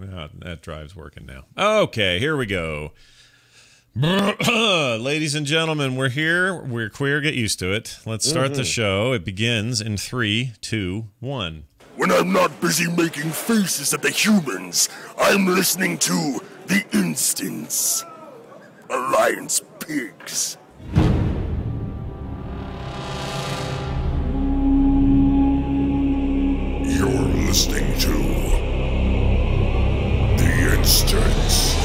that drive's working now. Okay, here we go. Ladies and gentlemen, we're here. We're queer. Get used to it. Let's start the show. It begins in 3, 2, 1. When I'm not busy making faces at the humans, I'm listening to The Instance. Alliance Pigs. You're listening to The Instance.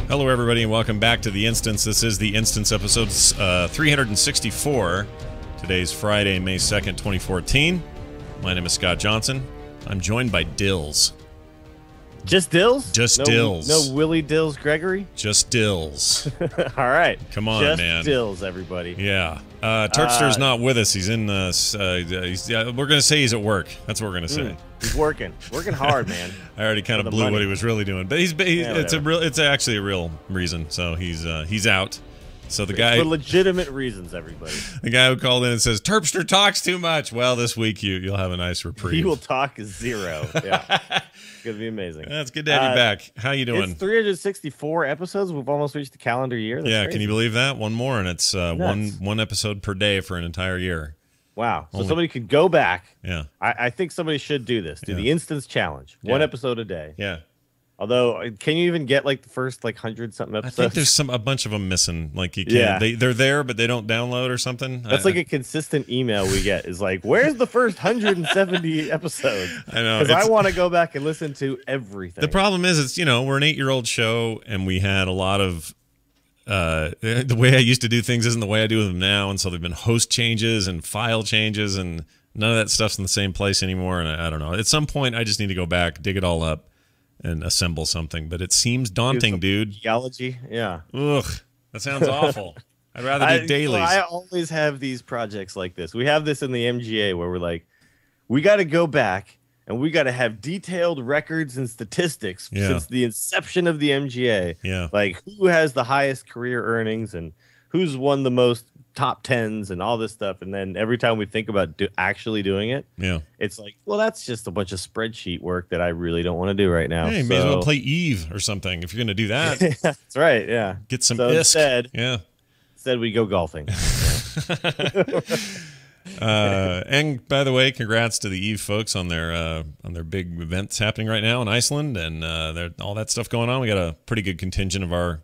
Hello, everybody, and welcome back to The Instance. This is The Instance, episode 364. Today's Friday, May 2nd, 2014. My name is Scott Johnson. I'm joined by Dills. Just Dills? Just Dills. No Willie Dills Gregory? Just Dills. All right. Come on, just man. Just Dills, everybody. Yeah. Terpster's not with us. He's in we're going to say he's at work. That's what we're going to say. He's working hard, man. I already kind of blew money. what he was really doing, but it's actually a real reason. So he's out. So the guy for legitimate reasons, everybody. The guy who called in and says Terpster talks too much. Well, this week you'll have a nice reprieve. He will talk zero. Yeah, it's gonna be amazing. That's good to have you back. How you doing? It's 364 episodes. We've almost reached the calendar year. That's crazy. Can you believe that? One more, and it's one episode per day for an entire year. Wow. So somebody could go back. Yeah. I think somebody should do this. Do the Instance Challenge. One episode a day. Yeah. Although, can you even get like the first 100-something episodes? I think there's a bunch of them missing. Like you can't. Yeah. They're there, but they don't download or something. That's like a consistent email we get. Is like, where's the first 170 episodes? I know. Because I want to go back and listen to everything. The problem is, we're an 8-year-old show, and we had a lot of. The way I used to do things isn't the way I do them now, and so there've been host changes and file changes, and none of that stuff's in the same place anymore. And I don't know. At some point, I just need to go back, dig it all up, and assemble something. But it seems daunting, dude. Geology, yeah. Ugh, that sounds awful. I'd rather do dailies. I always have these projects like this. We have this in the MGA where we're like, we got to go back. And we got to have detailed records and statistics since the inception of the MGA. Yeah. Like who has the highest career earnings and who's won the most top 10s and all this stuff. And then every time we think about actually doing it, it's like, well, that's just a bunch of spreadsheet work that I really don't want to do right now. Hey, may as well play Eve or something if you're going to do that. That's right. Yeah. Get some ISK. Instead we go golfing. And by the way, congrats to the Eve folks on their big events happening right now in Iceland, and all that stuff going on. We got a pretty good contingent of our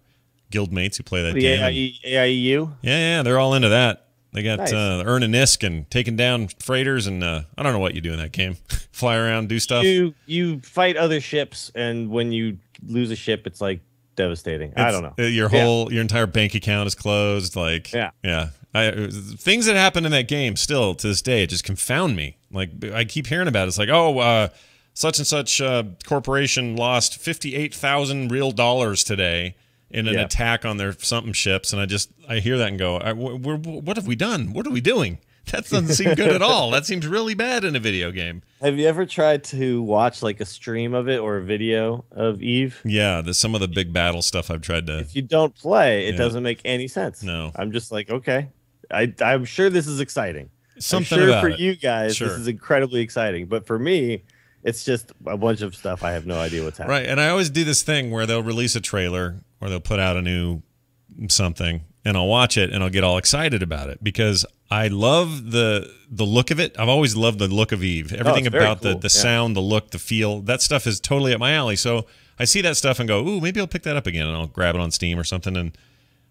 guild mates who play that game. AIEU? Yeah, they're all into that. They got earn an ISK and taking down freighters, and I don't know what you do in that game. Fly around, do stuff. You fight other ships, and when you lose a ship, it's like devastating. I don't know. Your entire bank account is closed. Things that happen in that game still to this day just confound me. Like I keep hearing about it. It's like, such and such corporation lost 58,000 real dollars today in an attack on their something ships, and I hear that and go, what have we done? What are we doing? That doesn't seem good at all. That seems really bad in a video game. Have you ever tried to watch like a stream of it or a video of Eve? Yeah, some of the big battle stuff I've tried to. If you don't play, it doesn't make any sense. No. I'm just like, okay. I'm sure this is exciting. Something I'm sure about for it. You guys, this is incredibly exciting. But for me, it's just a bunch of stuff I have no idea what's happening. Right, and I always do this thing where they'll release a trailer or they'll put out a new something, and I'll watch it and I'll get all excited about it because I love the look of it. I've always loved the look of Eve. Everything about cool. the sound, the look, the feel, that stuff is totally up my alley. So I see that stuff and go, ooh, maybe I'll pick that up again, and I'll grab it on Steam or something, and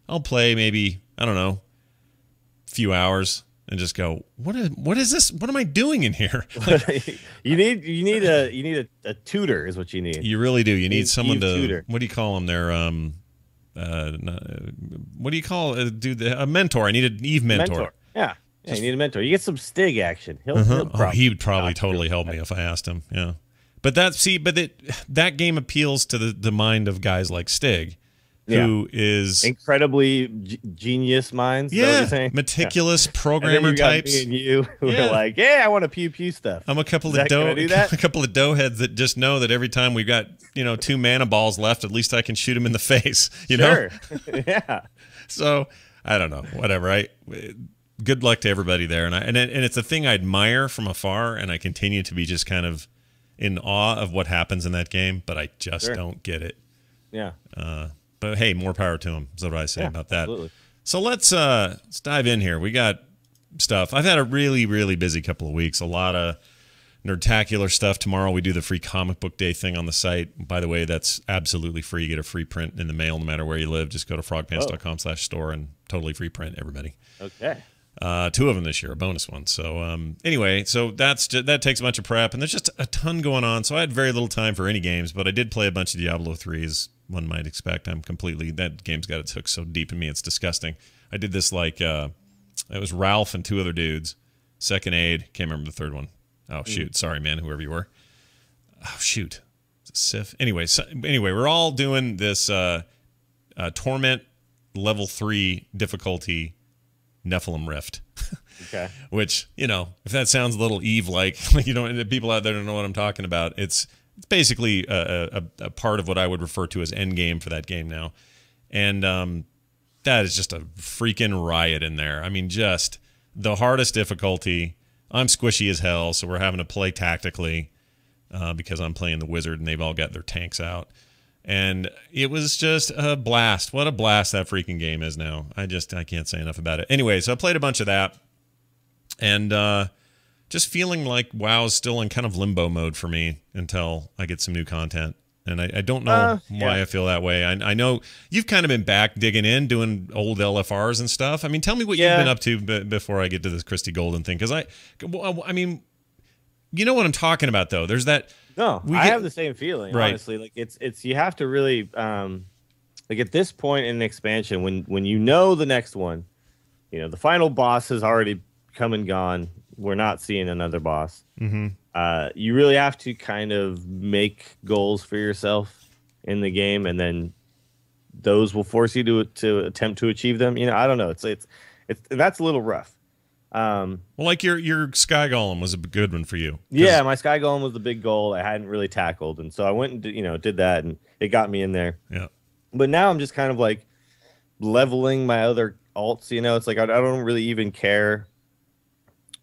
I'll play maybe, I don't know, few hours and just go, what is this? What am I doing in here? you need a tutor is what you need. You really do. You need someone to tutor. What do you call them? They're what do you call a mentor? I need an Eve mentor. Yeah. You need a mentor. You get some Stig action. He would probably totally help me if I asked him. Yeah. But that game appeals to the mind of guys like Stig. who is incredibly genius minds. Meticulous programmer types. Me and you who are like, I want to pew pew stuff. I'm a couple of doughheads that just know that every time we got 2 mana balls left, at least I can shoot them in the face. You know? Yeah. So I don't know. Whatever. Good luck to everybody there, and it's a thing I admire from afar, and I continue to be just kind of in awe of what happens in that game, but I just don't get it. Yeah. But hey, more power to him. Is what I say about that. Absolutely. So let's dive in here. We got stuff. I've had a really, really busy couple of weeks. A lot of nerdtacular stuff. Tomorrow we do the free comic book day thing on the site. By the way, that's absolutely free. You get a free print in the mail no matter where you live. Just go to frogpants.com/store and totally free print, everybody. Okay. 2 of them this year, a bonus one. So anyway, so that takes a bunch of prep, and there's just a ton going on. So I had very little time for any games, but I did play a bunch of Diablo 3s. One might expect. That game's got its hook so deep in me, it's disgusting. I did this it was Ralph and 2 other dudes. Second Aid, can't remember the third one. Oh shoot, sorry man, whoever you were. Oh shoot, Sif. Anyway, we're all doing this Torment level 3 difficulty Nephilim Rift. Okay. Which, if that sounds a little Eve-like, people out there don't know what I'm talking about. It's basically a part of what I would refer to as endgame for that game now. And that is just a freaking riot in there. I mean, just the hardest difficulty. I'm squishy as hell, so we're having to play tactically because I'm playing the wizard and they've all got their tanks out. And it was just a blast. What a blast that freaking game is now. I can't say enough about it. Anyway, so I played a bunch of that. And just feeling like WoW's still in kind of limbo mode for me until I get some new content. And I don't know why I feel that way. I know you've kind of been back digging in, doing old LFRs and stuff. I mean, tell me what you've been up to before I get to this Christy Golden thing. Because I mean, you know what I'm talking about, though. There's that... No, I have the same feeling, honestly. Like it's you have to really like at this point in an expansion when you know the next one, the final boss has already come and gone. We're not seeing another boss. You really have to kind of make goals for yourself in the game, and then those will force you to attempt to achieve them. I don't know. It's that's a little rough. Well, like your Sky Golem was a good one for you. Yeah, my Sky Golem was the big goal I hadn't really tackled, and so I went and did that, and it got me in there. Yeah. But now I'm just kind of like leveling my other alts. It's like I don't really even care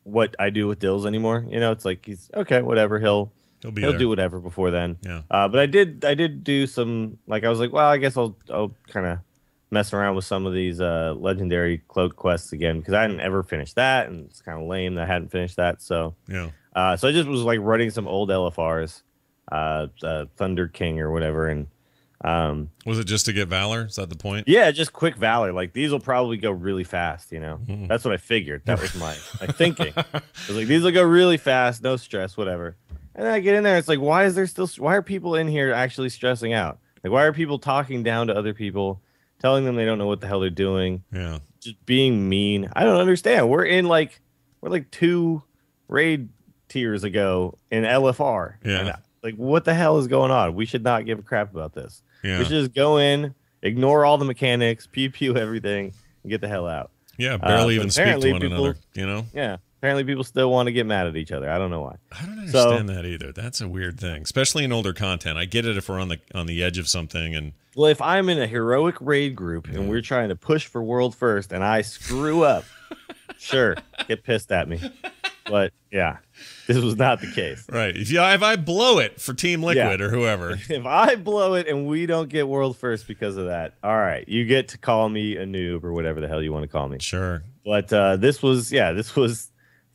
what I do with Dills anymore. It's like he's okay, whatever. He'll do whatever before then. Yeah. But I did do some, like I was like, well, I guess I'll kind of messing around with some of these legendary cloak quests again, because I hadn't ever finished that, and it's kind of lame that I hadn't finished that. So yeah, so I just was like running some old LFRs, Thunder King or whatever, and was it just to get Valor? Is that the point? Yeah, just quick Valor. Like these will probably go really fast. That's what I figured. That was my thinking. I was like, these will go really fast, no stress, whatever. And then I get in there, it's like, why are people in here actually stressing out? Like, why are people talking down to other people? Telling them they don't know what the hell they're doing. Yeah. Just being mean. I don't understand. We're like 2 raid tiers ago in LFR. Yeah. And, like, what the hell is going on? We should not give a crap about this. Yeah. We should just go in, ignore all the mechanics, pew everything, and get the hell out. Yeah, barely even speak to one another, Yeah. Apparently people still want to get mad at each other. I don't know why. I don't understand that either. That's a weird thing, especially in older content. I get it if we're on the edge of something and... Well, if I'm in a heroic raid group and we're trying to push for world first and I screw up, sure, get pissed at me. But yeah, this was not the case. Right. If I blow it for Team Liquid or whoever. If I blow it and we don't get world first because of that, all right, you get to call me a noob or whatever the hell you want to call me. Sure. But this was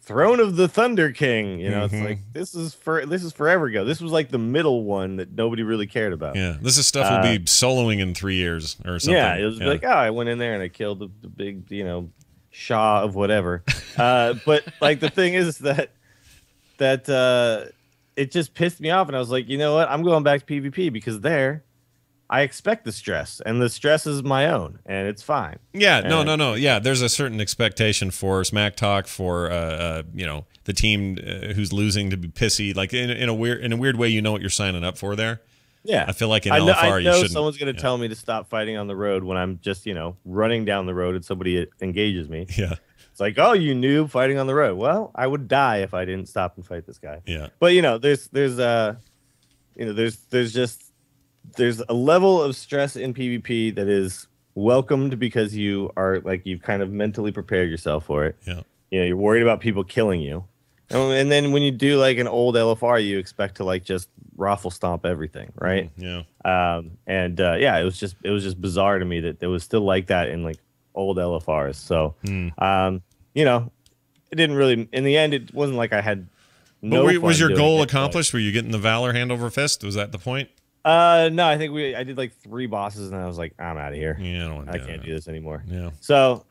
Throne of the Thunder King. It's like this is forever ago. This was like the middle one that nobody really cared about. Yeah, this is stuff we'll be soloing in 3 years or something. Yeah, it was like, I went in there and I killed the big, Shah of whatever. But like the thing is that it just pissed me off, and I was like, you know what? I'm going back to PvP because I expect the stress, and the stress is my own, and it's fine. Yeah, no. Yeah, there's a certain expectation for smack talk, for the team who's losing to be pissy, like in a weird way. You know what you're signing up for there. Yeah. I feel like in I LFR you know shouldn't. someone's going to tell me to stop fighting on the road when I'm just, running down the road and somebody engages me. Yeah. It's like, oh, you noob fighting on the road. Well, I would die if I didn't stop and fight this guy. Yeah. But there's a level of stress in PvP that is welcomed because you've kind of mentally prepared yourself for it. Yeah. You're worried about people killing you. And then when you do like an old LFR, you expect to like just raffle stomp everything, right? Yeah. It was just bizarre to me that it was still like that in like old LFRs. So, it didn't really. In the end, it wasn't like I had. Was your goal accomplished? Were you getting the Valor hand over fist? Was that the point? No, I think I did like 3 bosses, and I was like, I'm out of here. Yeah, I can't do this anymore. Yeah. So,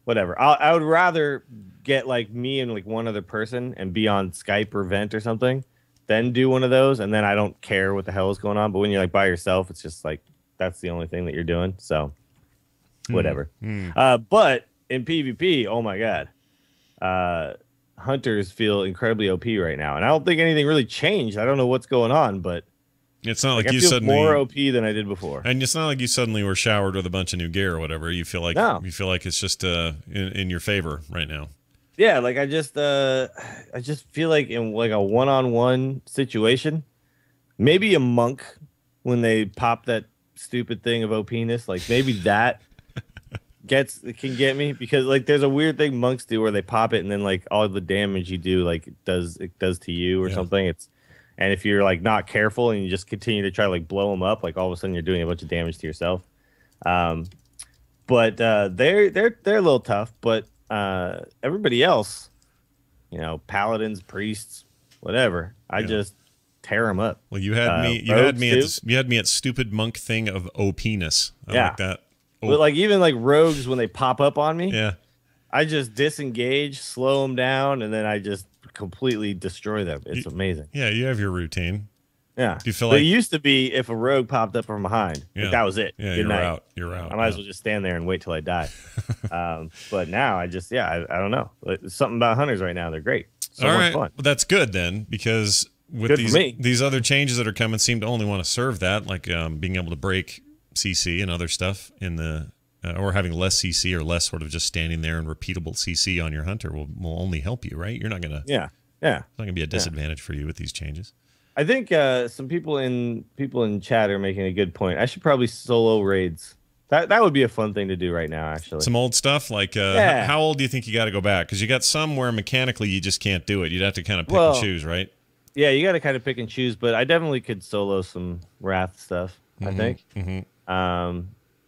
whatever. I would rather get like me and like one other person and be on Skype or Vent or something, then do one of those, and then I don't care what the hell is going on. But when you're like by yourself, it's just like that's the only thing that you're doing. So, whatever. But in PvP, oh my god, hunters feel incredibly OP right now, and I don't think anything really changed. I don't know what's going on, but it's not like I you feel suddenly more OP than I did before. And it's not like you suddenly were showered with a bunch of new gear or whatever. You feel like it's just in your favor right now. Yeah, like I just feel like in like a one-on-one situation, maybe a monk when they pop that stupid thing of OP-ness, like maybe that can get me, because like there's a weird thing monks do where they pop it and then like all the damage you do like it does to you or something. And if you're like not careful and you just continue to try to like blow them up, like all of a sudden you're doing a bunch of damage to yourself. But they're a little tough, but everybody else, paladins, priests, whatever, I just tear them up. Well, you had me at stupid monk thing of OP-ness. I like that. But like even like rogues, when they pop up on me, I just disengage, slow them down, and then I just completely destroy them. It's amazing. Yeah, you have your routine. Yeah. Do you feel like it used to be if a rogue popped up from behind, like, that was it. Yeah, Good night. out. You're out. I might as well just stand there and wait till I die. But now I just I don't know. There's something about hunters right now. They're great. So much fun. Well, that's good then, because with these other changes that are coming seem to only want to serve that, like being able to break CC and other stuff in the or having less CC or less sort of just standing there and repeatable CC on your hunter will only help you, right? You're not gonna it's not gonna be a disadvantage for you with these changes. I think some people in chat are making a good point. I should probably solo raids. That would be a fun thing to do right now, actually. Some old stuff, like how old do you think you got to go back? Because you got some where mechanically you just can't do it. You'd have to kind of pick and choose, right? Yeah, you got to kind of pick and choose. But I definitely could solo some Wrath stuff, I think.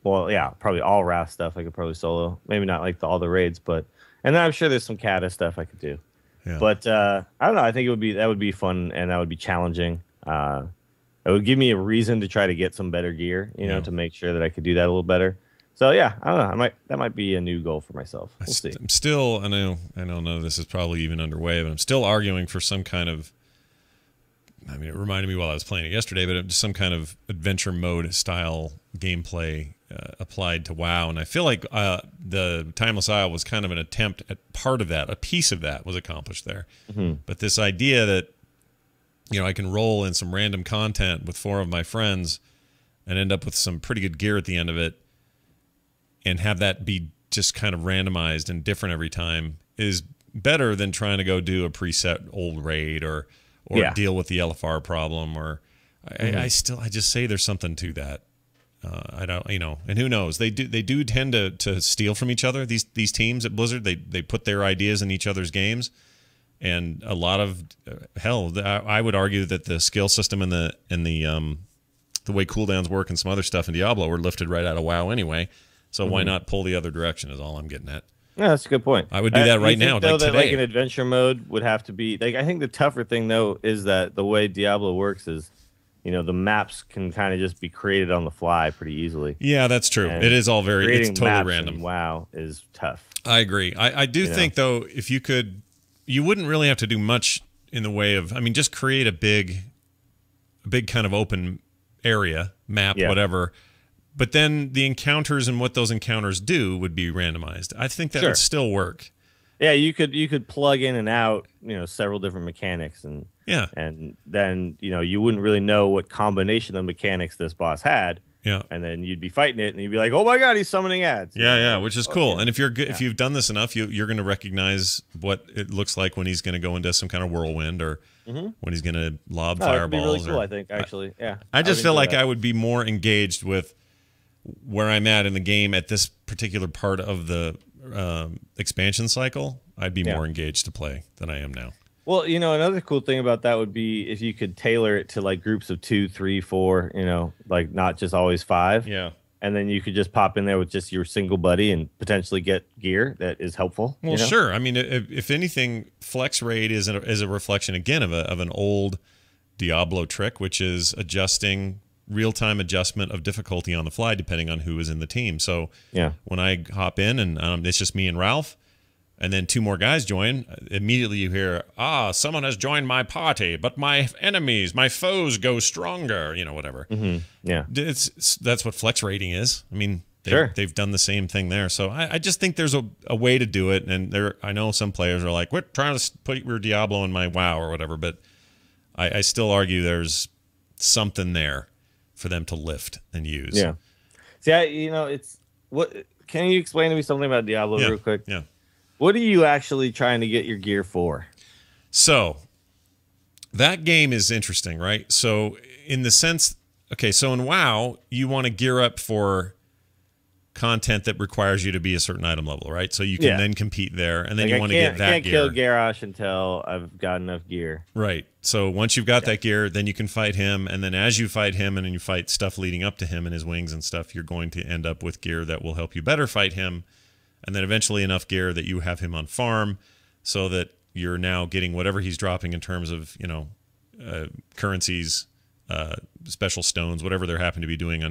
Well, yeah, probably all Wrath stuff I could probably solo. Maybe not like all the raids, and then I'm sure there's some Kata stuff I could do. Yeah. But I don't know. I think that would be fun, and that would be challenging. It would give me a reason to try to get some better gear, to make sure that I could do that a little better. So yeah, I don't know. That might be a new goal for myself. We'll see. I'm still, I know none of this is probably even underway, but I'm still arguing for some kind of. I mean, it reminded me while I was playing it yesterday, but some kind of adventure mode style gameplay applied to WoW, and I feel like the Timeless Isle was kind of an attempt at part of that. A piece of that was accomplished there, but this idea that I can roll in some random content with 4 of my friends and end up with some pretty good gear at the end of it, and have that be just kind of randomized and different every time is better than trying to go do a preset old raid or deal with the LFR problem. Or I just say there's something to that. I don't, and who knows? They do tend to steal from each other. These teams at Blizzard, they put their ideas in each other's games, and a lot of I would argue that the skill system and the way cooldowns work and some other stuff in Diablo were lifted right out of WoW anyway. So why not pull the other direction? Is all I'm getting at. Yeah, that's a good point. I would do that right now. Though, that like an adventure mode would have to be like. I think the tougher thing though is that the way Diablo works is, the maps can kind of just be created on the fly pretty easily. Yeah, that's true. And it is all it's totally random. WoW is tough. I agree. I do think though, if you could, you wouldn't really have to do much in the way of. I mean, just create a big kind of open area map, whatever. But then the encounters and what those encounters do would be randomized. I think that would still work. Yeah, you could plug in and out, several different mechanics, and Yeah. and then you wouldn't really know what combination of mechanics this boss had. Yeah. And then you'd be fighting it, and you'd be like, "Oh my god, he's summoning ads." Yeah, which is cool. And if you're good, Yeah. if you've done this enough, you're going to recognize what it looks like when he's going to go into some kind of whirlwind, or when he's going to lob fireballs. That'd be really cool, I think. Actually, yeah. I just feel like I would be more engaged with where I'm at in the game at this particular part of the expansion cycle. I'd be more engaged to play than I am now. Well, another cool thing about that would be if you could tailor it to like groups of 2, 3, 4, like not just always 5. Yeah. And then you could just pop in there with just your single buddy and potentially get gear that is helpful. Well, sure. I mean, if anything, flex raid is a reflection again of an old Diablo trick, which is adjusting real-time adjustment of difficulty on the fly depending on who is in the team. So when I hop in and it's just me and Ralph, and then 2 more guys join, immediately you hear, someone has joined my party, but my enemies, my foes go stronger, whatever. Mm-hmm. Yeah. That's what flex rating is. I mean, they've done the same thing there. So I just think there's a way to do it. And I know some players are like, we're trying to put your Diablo in my WoW or whatever, but I still argue there's something there for them to lift and use. Yeah. See, it's what, can you explain to me something about Diablo real quick? Yeah. What are you actually trying to get your gear for? So that game is interesting, right? So in the sense, so in WoW, you want to gear up for content that requires you to be a certain item level, right? So you can then compete there, and then you want to get that gear. I can't kill Garrosh until I've got enough gear. Right. So once you've got that gear, then you can fight him, and then as you fight him and then you fight stuff leading up to him and his wings and stuff, you're going to end up with gear that will help you better fight him. And then eventually enough gear that you have him on farm so that you're now getting whatever he's dropping in terms of, currencies, special stones, whatever they're happen to be doing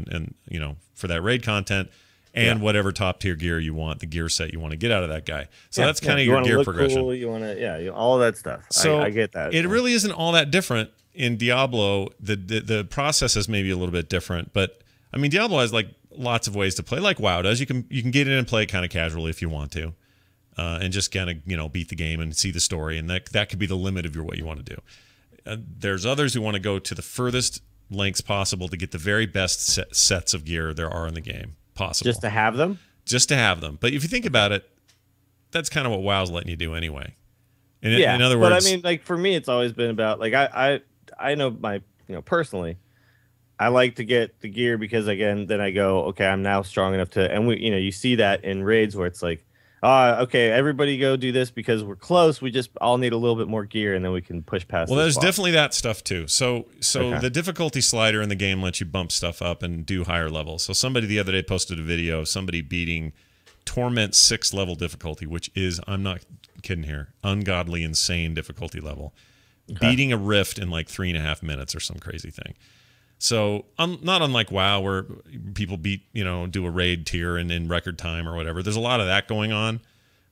for that raid content, and whatever top tier gear you want, the gear set you want to get out of that guy. So that's kind of your gear progression. Cool, you want to, all that stuff. So I get that. It really isn't all that different in Diablo. The process is maybe a little bit different, but I mean, Diablo has like lots of ways to play, like WoW does. You can get in and play it kind of casually if you want to, and just kind of beat the game and see the story, and that could be the limit of what you want to do. There's others who want to go to the furthest lengths possible to get the very best sets of gear there are in the game possible. Just to have them? Just to have them. But if you think about it, that's kind of what WoW's letting you do anyway. In other words, but I mean, like for me, it's always been about like I know my personally, I like to get the gear because again, then I go, okay, I'm now strong enough to, and you see that in raids where it's like, okay, everybody go do this because we're close. We just all need a little bit more gear, and then we can push past. Well, there's definitely that stuff too. So the difficulty slider in the game lets you bump stuff up and do higher levels. So somebody the other day posted a video of somebody beating Torment 6 level difficulty, which is, I'm not kidding here, ungodly insane difficulty level, beating a rift in like 3.5 minutes or some crazy thing. So not unlike WoW where people do a raid tier in record time or whatever. There's a lot of that going on,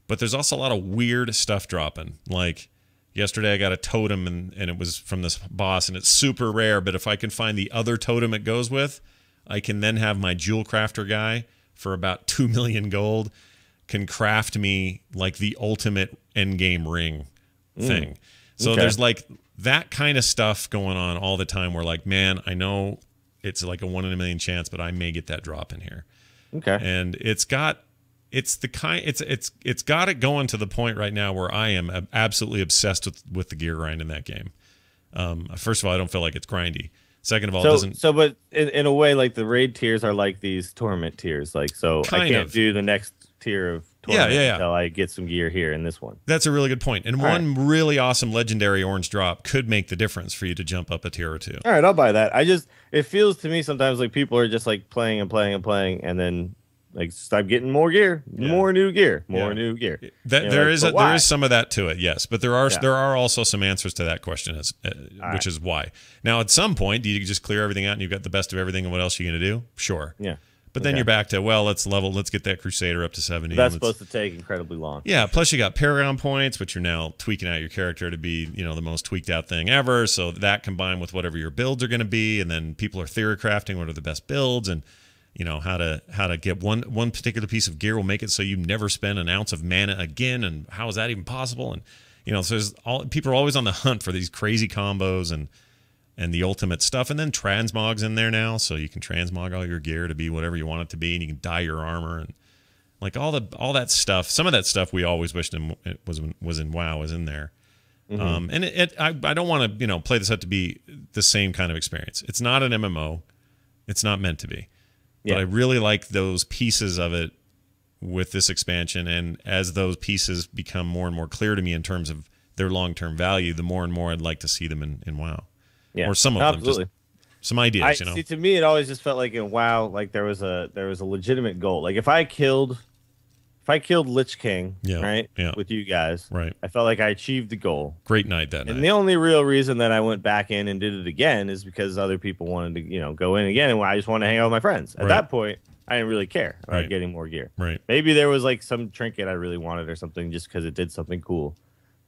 but there's also a lot of weird stuff dropping. Like yesterday I got a totem and it was from this boss and it's super rare, but if I can find the other totem it goes with, I can then have my jewel crafter guy for about 2 million gold can craft me like the ultimate endgame ring thing. So there's like that kind of stuff going on all the time where like, man, I know it's like a 1 in a million chance, but I may get that drop in here. Okay. And it's got it going to the point right now where I am absolutely obsessed with the gear grind in that game. First of all, I don't feel like it's grindy. Second of all, but in a way, like the raid tiers are like these torment tiers. Like, so I can't do the next tier of torment until I get some gear here in this one. That's a really good point. And one really awesome legendary orange drop could make the difference for you to jump up a tier or two. All right, I'll buy that. It feels to me sometimes like people are just like playing and playing and playing, and then like stop getting more gear, more new gear, more new gear. There is some of that to it, yes. But there are also some answers to that question, which is why. Now, at some point, do you just clear everything out and you've got the best of everything, and what else are you going to do? Sure. Yeah. But then you're back to, let's get that Crusader up to 70. That's supposed to take incredibly long. Yeah, plus you got Paragon points, which you're now tweaking out your character to be, the most tweaked out thing ever. So that combined with whatever your builds are going to be, and then people are theory crafting what are the best builds, and you know, how to get one particular piece of gear will make it so you never spend an ounce of mana again, and how is that even possible? And you know, so people are always on the hunt for these crazy combos and the ultimate stuff. And then transmog's in there now, so you can transmog all your gear to be whatever you want it to be, and you can dye your armor and like all that stuff. Some of that stuff we always wished it was in WoW is in there. And I don't want to, you know, play this up to be the same kind of experience. It's not an MMO. It's not meant to be. Yeah. But I really like those pieces of it with this expansion, and as those pieces become more and more clear to me in terms of their long-term value, the more and more I'd like to see them in WoW. Yeah, or some of them, just some ideas. You know, see, to me, it always just felt like in WoW, like there was a legitimate goal. Like if I killed Lich King, right, with you guys, right, I felt like I achieved the goal. Great night that night. And the only real reason that I went back in and did it again is because other people wanted to, you know, go in again, and I just wanted to hang out with my friends. At that point, I didn't really care about getting more gear. Right. Maybe there was like some trinket I really wanted or something just because it did something cool.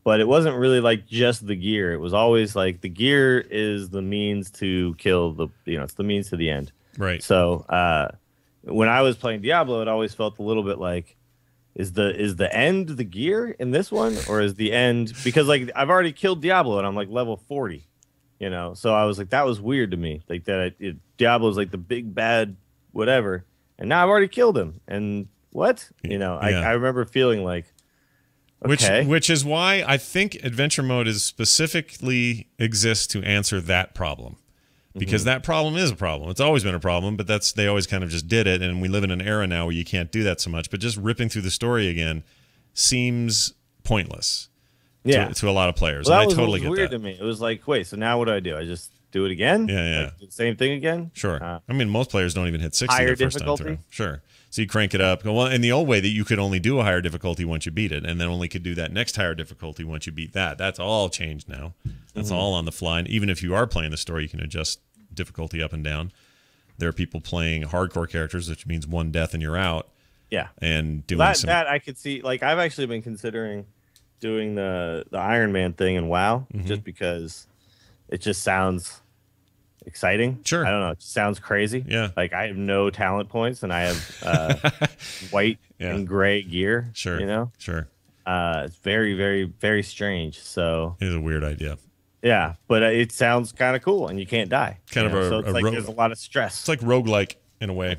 But it wasn't really like just the gear. It was always like the gear is the means to kill the, you know, it's the means to the end. Right. So when I was playing Diablo, it always felt a little bit like, is the end the gear in this one, or is the end, because like I've already killed Diablo and I'm like level 40, you know? So I was like, that was weird to me. Like that Diablo is like the big bad whatever. And now I've already killed him. And what? You know, I remember feeling like, okay. Which is why I think adventure mode is specifically exists to answer that problem. Because that problem is a problem. It's always been a problem, but they always kind of just did it. And we live in an era now where you can't do that so much. But just ripping through the story again seems pointless to a lot of players. Well, and I totally get that. Weird to me. It was like, wait, so now what do? I just do it again? Yeah. Like, the same thing again? Sure. I mean, most players don't even hit 60 higher their first difficulty? time through. Sure. So you crank it up. Well, in the old way that you could only do a higher difficulty once you beat it, and then only could do that next higher difficulty once you beat that. That's all changed now. That's all on the fly. And even if you are playing the story, you can adjust difficulty up and down. There are people playing hardcore characters, which means one death and you're out. Yeah. And doing that I could see. Like I've actually been considering doing the Iron Man thing in WoW just because it just sounds exciting. Sure. I don't know. It just sounds crazy. Yeah. Like I have no talent points and I have white and gray gear. Sure. You know? Sure. It's very, very, very strange. So it is a weird idea. Yeah, but it sounds kind of cool, and you can't die. Kind of so it's like there's a lot of stress. It's like roguelike in a way.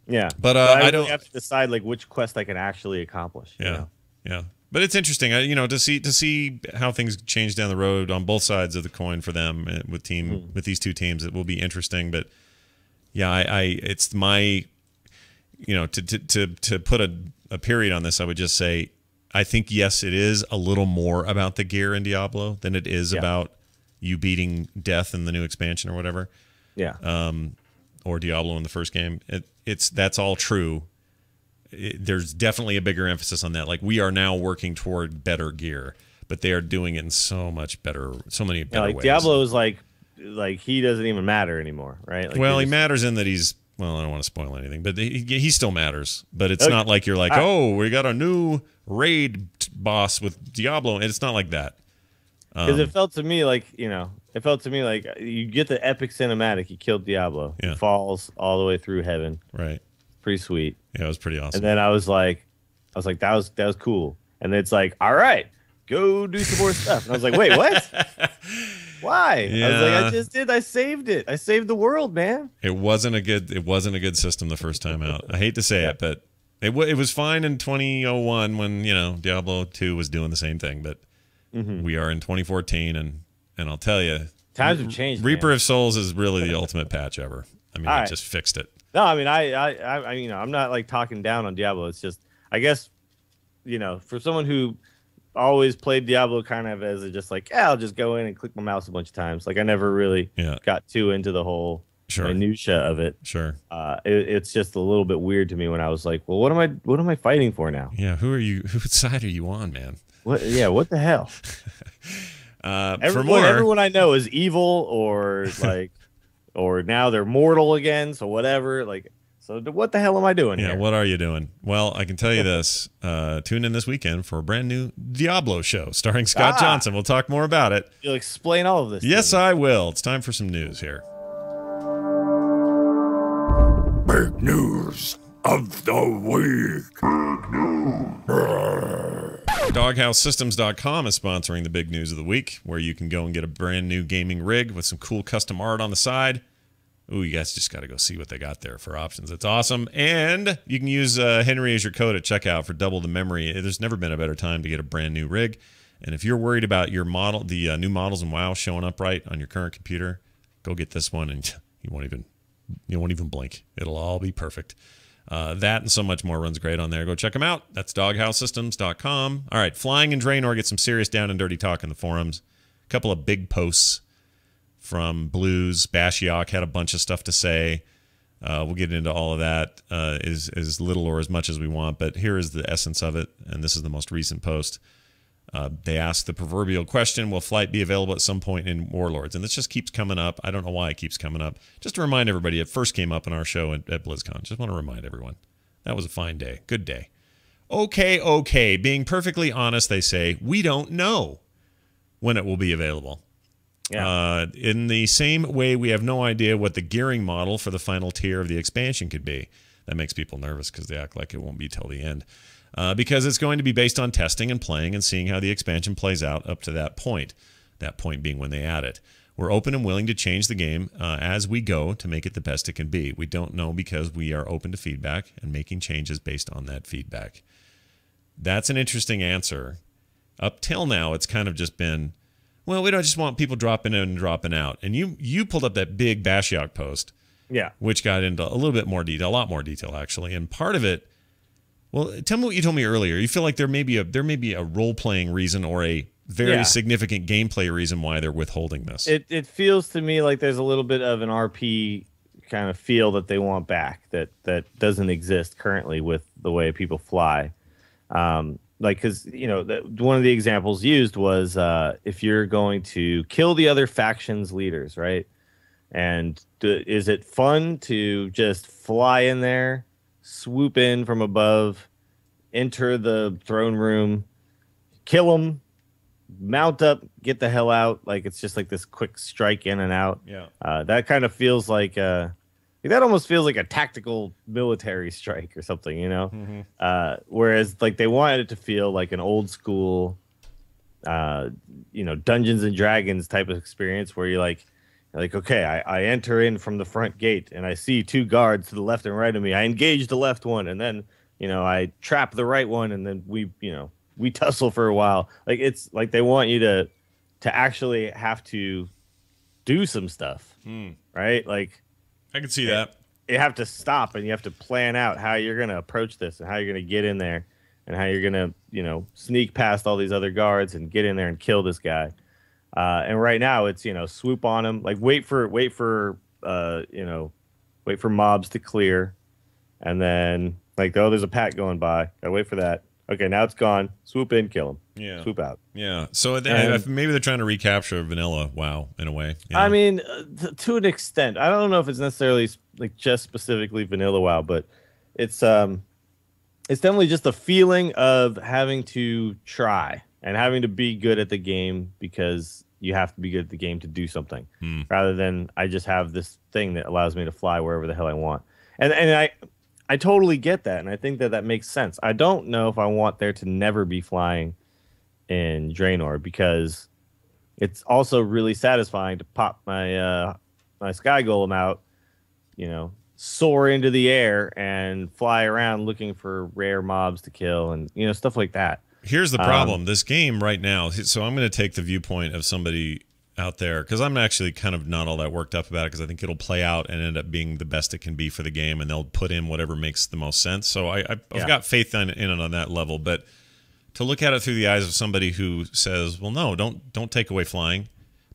Yeah, but I don't have to decide like which quest I can actually accomplish. Yeah, you know? Yeah. But it's interesting, you know, to see how things change down the road on both sides of the coin for them with these two teams. It will be interesting. But yeah, it's my, you know, to put a period on this, I would just say, I think yes, it is a little more about the gear in Diablo than it is about you beating death in the new expansion or whatever. Yeah. Or Diablo in the first game. That's all true. There's definitely a bigger emphasis on that. Like we are now working toward better gear, but they are doing it in so many better ways. Diablo is like he doesn't even matter anymore, right? Like well, he matters in that he's, well, I don't want to spoil anything, but he still matters. But it's not like you're like, oh, we got a new raid boss with Diablo, and it's not like that. Because it felt to me like, you know, you get the epic cinematic. He killed Diablo. Yeah. He falls all the way through heaven. Right. Pretty sweet. Yeah, it was pretty awesome. And then I was like, that was cool. And it's like, all right, go do some more stuff. And I was like, wait, what? Why? Yeah. I was like, I just did. I saved it. I saved the world, man. It wasn't a good system the first time out. I hate to say it, but it was fine in 2001 when, you know, Diablo 2 was doing the same thing. But we are in 2014, and I'll tell you, times have changed. Reaper of Souls is really the ultimate patch ever. I mean, it just fixed it. No, I mean, I you know, I'm not like talking down on Diablo. It's just, I guess, you know, for someone who always played Diablo kind of as just like, I'll just go in and click my mouse a bunch of times. Like I never really got too into the whole minutia of it. Sure. It's just a little bit weird to me when I was like, well, what am I fighting for now? Yeah. Whose side are you on, man? What? Yeah. What the hell? Everyone I know is evil or like, or now they're mortal again. So whatever, like, so what the hell am I doing here? Yeah, what are you doing? Well, I can tell you this. Tune in this weekend for a brand new Diablo show starring Scott Johnson. We'll talk more about it. You'll explain all of this. Yes, I will. It's time for some news here. Big news of the week. DoghouseSystems.com is sponsoring the big news of the week, where you can go and get a brand new gaming rig with some cool custom art on the side. Ooh, you guys just got to go see what they got there for options. It's awesome. And you can use Henry as your code at checkout for double the memory. There's never been a better time to get a brand new rig. And if you're worried about your model, the new models in WoW showing up right on your current computer, go get this one, and you won't even blink. It'll all be perfect. That and so much more runs great on there. Go check them out. That's DoghouseSystems.com. All right, Flying and Draenor get some serious down and dirty talk in the forums. A couple of big posts from Blues. Bashiok had a bunch of stuff to say. We'll get into all of that as little or as much as we want, but here is the essence of it, and this is the most recent post. They ask the proverbial question, will flight be available at some point in Warlords? And this just keeps coming up. I don't know why it keeps coming up. Just to remind everybody, it first came up in our show at BlizzCon. Just want to remind everyone. That was a fine day. Good day. Okay. Being perfectly honest, they say, we don't know when it will be available. Yeah. In the same way, we have no idea what the gearing model for the final tier of the expansion could be. That makes people nervous because they act like it won't be till the end. Because it's going to be based on testing and playing and seeing how the expansion plays out up to that point being when they add it. We're open and willing to change the game as we go to make it the best it can be. We don't know because we are open to feedback and making changes based on that feedback. That's an interesting answer. Up till now, it's kind of just been, well, we don't just want people dropping in and dropping out. And you pulled up that big Bashiok post, yeah, which got into a little bit more detail, a lot more detail actually. And part of it, well, tell me what you told me earlier. You feel like there may be a role-playing reason or a very significant gameplay reason why they're withholding this. It feels to me like there's a little bit of an RP kind of feel that they want back that doesn't exist currently with the way people fly. Because one of the examples used was if you're going to kill the other faction's leaders, right? And is it fun to just fly in there, swoop in from above, enter the throne room, kill them, mount up, get the hell out? Like it's just like this quick strike in and out. Yeah. That kind of feels like that almost feels like a tactical military strike or something, you know? Mm-hmm. Whereas like they wanted it to feel like an old school, Dungeons and Dragons type of experience where you're like, okay, I enter in from the front gate and I see two guards to the left and right of me. I engage the left one and then, I trap the right one and then we tussle for a while. Like it's like they want you to actually have to do some stuff, right? Like I can see that. You have to stop and you have to plan out how you're going to approach this and how you're going to get in there and how you're going to, sneak past all these other guards and get in there and kill this guy. And right now it's, swoop on him, like wait for mobs to clear. And then like, oh, there's a pack going by. I wait for that. Okay, now it's gone. Swoop in, kill him. Yeah. Swoop out. Yeah. So maybe they're trying to recapture vanilla WoW in a way. I mean, to an extent. I don't know if it's necessarily like just specifically vanilla WoW, but it's definitely just the feeling of having to try and having to be good at the game because you have to be good at the game to do something rather than I just have this thing that allows me to fly wherever the hell I want. And I totally get that, and I think that makes sense. I don't know if I want there to never be flying in Draenor because it's also really satisfying to pop my my sky golem out, soar into the air and fly around looking for rare mobs to kill and stuff like that. Here's the problem. This game right now, so I'm going to take the viewpoint of somebody out there because I'm actually kind of not all that worked up about it because I think it'll play out and end up being the best it can be for the game and they'll put in whatever makes the most sense. So I've got faith in it on that level. But to look at it through the eyes of somebody who says, well, no, don't take away flying.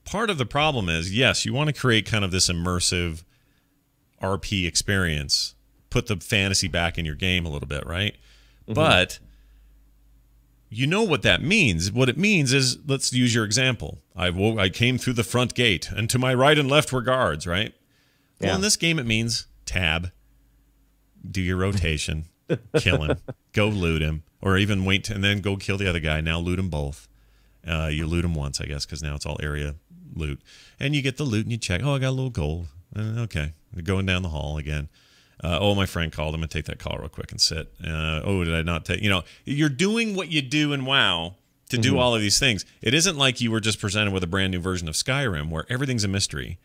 Part of the problem is, yes, you want to create kind of this immersive RP experience, put the fantasy back in your game a little bit, right? Mm-hmm. But you know what that means. What it means is, let's use your example. I came through the front gate, and to my right and left were guards, right? Yeah. Well, in this game, it means tab, do your rotation, kill him, go loot him, or even wait and then go kill the other guy. Now loot them both. You loot them once, I guess, because now it's all area loot. And you get the loot, and you check, oh, I got a little gold. Okay, you're going down the hall again. Oh, my friend called. I'm going to take that call real quick and sit. Oh, did I not take? You know, you're doing what you do in WoW to do all of these things. It isn't like you were just presented with a brand new version of Skyrim where everything's a mystery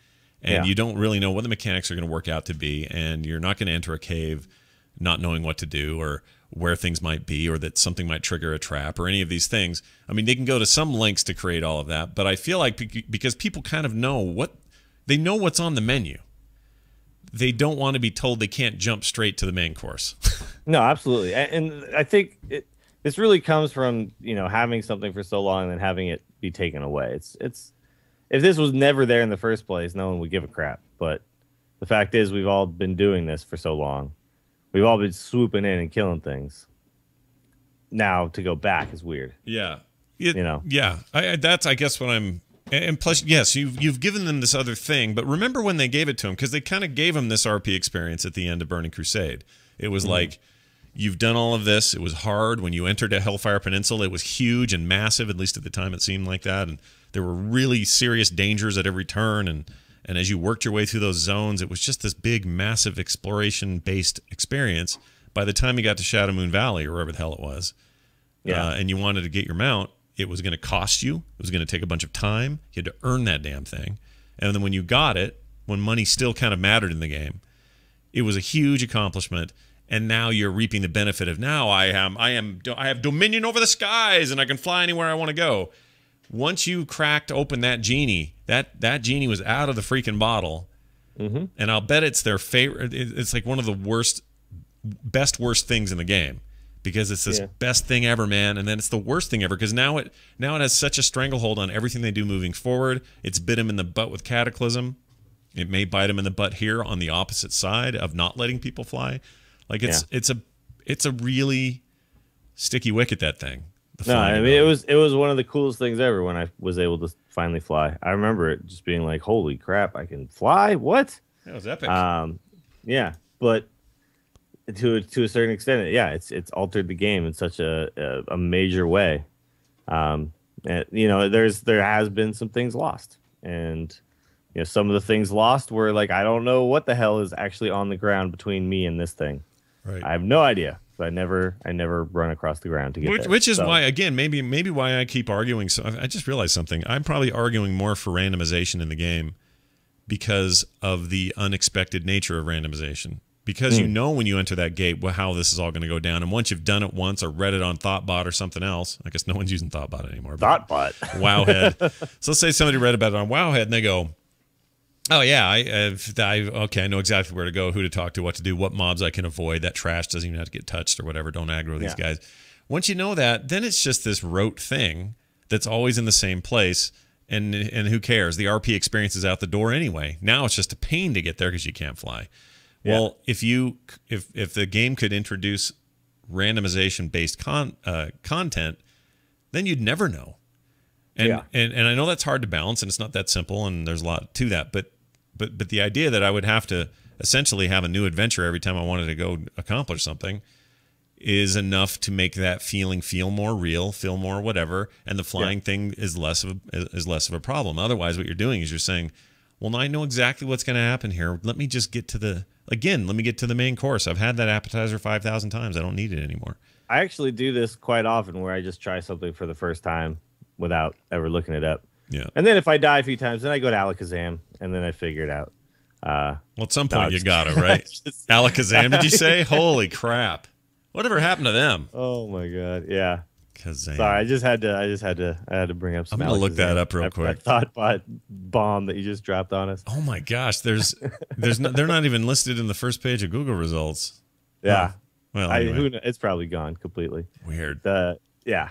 and you don't really know what the mechanics are going to work out to be, and you're not going to enter a cave not knowing what to do or where things might be, or that something might trigger a trap or any of these things. I mean, they can go to some lengths to create all of that, but I feel like because people kind of know what's on the menu, they don't want to be told they can't jump straight to the main course. No, absolutely. And I think this really comes from, you know, having something for so long and then having it be taken away. It's if this was never there in the first place, no one would give a crap. But the fact is, we've all been doing this for so long. We've all been swooping in and killing things. Now to go back is weird. Yeah. You know? Yeah. That's, I guess, what I'm... And plus, yes, you've given them this other thing, but remember when they gave it to him, because they kind of gave him this RP experience at the end of Burning Crusade. It was like, you've done all of this. It was hard. When you entered a Hellfire Peninsula, it was huge and massive, at least at the time it seemed like that, and there were really serious dangers at every turn, and as you worked your way through those zones, it was just this big, massive exploration-based experience. By the time you got to Shadow Moon Valley, or wherever the hell it was, and you wanted to get your mount, it was going to cost you. It was going to take a bunch of time. You had to earn that damn thing. And then when you got it, when money still kind of mattered in the game, it was a huge accomplishment. And now you're reaping the benefit of, now I have dominion over the skies and I can fly anywhere I want to go. Once you cracked open that genie, that genie was out of the freaking bottle. And I'll bet it's their favorite. It's like one of the worst things in the game. Because it's this best thing ever, man, and then it's the worst thing ever, because now it has such a stranglehold on everything they do moving forward. It's bit him in the butt with Cataclysm. It may bite him in the butt here on the opposite side of not letting people fly. Like it's a really sticky wicket, that thing. No, I mean it was one of the coolest things ever when I was able to finally fly. I remember it just being like, holy crap, I can fly? What? That was epic. Yeah, but to a certain extent, it's altered the game in such a major way. And, you know, there has been some things lost, and you know, some of the things lost were like, I don't know what the hell is actually on the ground between me and this thing. Right. I have no idea. So I never run across the ground to get there. Which is why, again, maybe why I keep arguing. So I just realized something. I'm probably arguing more for randomization in the game because of the unexpected nature of randomization. Because you know when you enter that gate how this is all going to go down. And once you've done it once or read it on ThoughtBot or something else, I guess no one's using ThoughtBot anymore. ThoughtBot. Wowhead. So let's say somebody read about it on Wowhead and they go, oh, yeah, okay, I know exactly where to go, who to talk to, what to do, what mobs I can avoid. That trash doesn't even have to get touched or whatever. Don't aggro these guys. Once you know that, then it's just this rote thing that's always in the same place. And who cares? The RP experience is out the door anyway. Now it's just a pain to get there because you can't fly. Well, if the game could introduce randomization-based content, then you'd never know. And I know that's hard to balance, and it's not that simple, and there's a lot to that. But the idea that I would have to essentially have a new adventure every time I wanted to go accomplish something is enough to make that feeling feel more real, feel more whatever, and the flying thing is less of a problem. Otherwise, what you're doing is you're saying, well, now I know exactly what's going to happen here. Let me just get to the main course. I've had that appetizer 5,000 times. I don't need it anymore. I actually do this quite often where I just try something for the first time without ever looking it up. Yeah. And then if I die a few times, then I go to Alakazam, and then I figure it out. Well, at some point you got to, right? Alakazam, did you say? Holy crap. Whatever happened to them? Oh, my God. Yeah. Kazam. Sorry, I had to bring up some. I'm gonna look that up real quick. That ThoughtBot bomb that you just dropped on us. Oh my gosh, they're not even listed in the first page of Google results. Yeah. Oh. Well, anyway. It's probably gone completely. Weird. Yeah.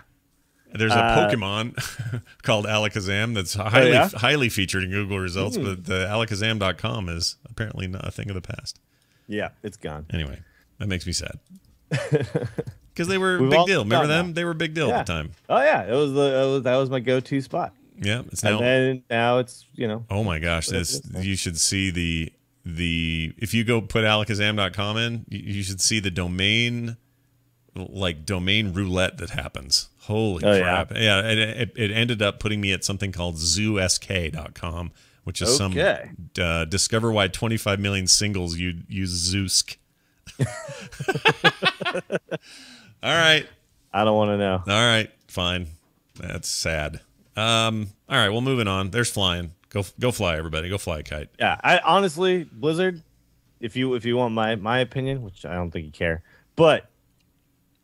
There's a Pokemon called Alakazam that's highly featured in Google results, but the Alakazam.com is apparently not a thing of the past. Yeah, it's gone. Anyway, that makes me sad. Because they were a big deal. Remember them? Now. They were a big deal at the time. Oh yeah, that was my go-to spot. Yeah, it's now. And then now it's, you know. Oh my gosh, you should see the if you go put alakazam.com in, you should see the domain roulette that happens. Holy crap! Yeah, it ended up putting me at something called zoosk.com, which is some discover why 25 million singles use Zoosk. All right. I don't want to know. All right, fine. That's sad. All right, well, moving on. There's flying. Go fly, everybody. Go fly a kite. Yeah, I honestly, Blizzard, if you want my opinion, which I don't think you care, but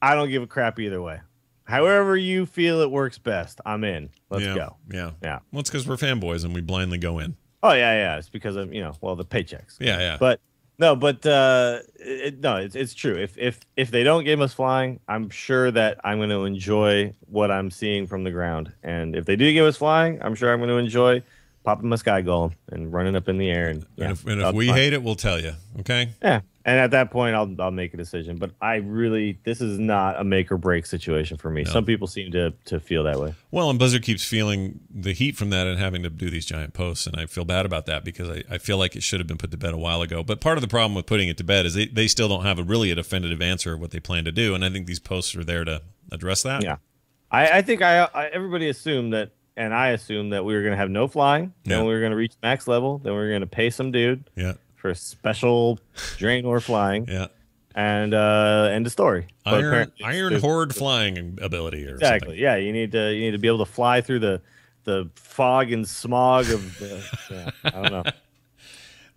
I don't give a crap either way. However you feel it works best, I'm in. Let's go. Yeah. Yeah. Well, it's because we're fanboys and we blindly go in. Oh yeah. It's because of the paychecks. Yeah. But no, it's true. If they don't give us flying, I'm sure that I'm going to enjoy what I'm seeing from the ground. And if they do give us flying, I'm sure I'm going to enjoy popping my sky golem and running up in the air. And if we hate it, we'll tell you. Okay. Yeah. And at that point, I'll make a decision. But this is not a make or break situation for me. No. Some people seem to feel that way. Well, and Blizzard keeps feeling the heat from that and having to do these giant posts. And I feel bad about that because I feel like it should have been put to bed a while ago. But part of the problem with putting it to bed is they still don't have a definitive answer of what they plan to do. And I think these posts are there to address that. Yeah. I think everybody assumed that, and I assumed that we were going to have no flying. Then we were going to reach max level. Then we were going to pay some dude. Yeah. For special Draenor flying, and end of story. Iron Horde flying ability, or exactly. Something. Yeah, you need to be able to fly through the fog and smog of the. I don't know.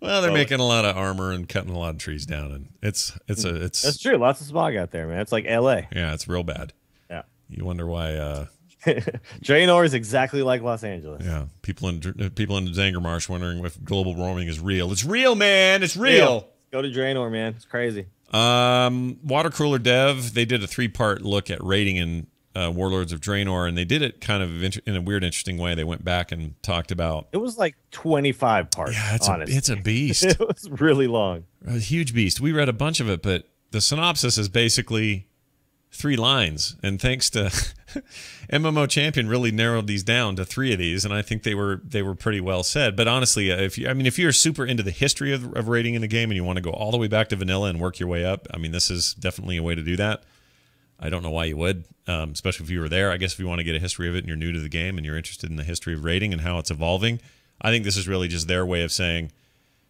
Well, they're making a lot of armor and cutting a lot of trees down, and it's that's true. Lots of smog out there, man. It's like L.A. Yeah, it's real bad. Yeah, you wonder why. Draenor is exactly like Los Angeles. Yeah, people in Zangarmarsh wondering if global warming is real. It's real, man. It's real. Go to Draenor, man. It's crazy. Watercooler Dev, they did a 3-part look at rating in Warlords of Draenor, and they did it kind of in a weird, interesting way. They went back and talked about. It was like 25 parts. Yeah, it's a beast. It was really long. A huge beast. We read a bunch of it, but the synopsis is basically 3 lines, and thanks to MMO Champion really narrowed these down to 3 of these, and I think they were pretty well said. But honestly, if you're super into the history of rating in the game and you want to go all the way back to vanilla and work your way up, I mean, this is definitely a way to do that. I don't know why you would, especially if you were there. I guess if you want to get a history of it and you're new to the game and you're interested in the history of rating and how it's evolving, I think this is really just their way of saying,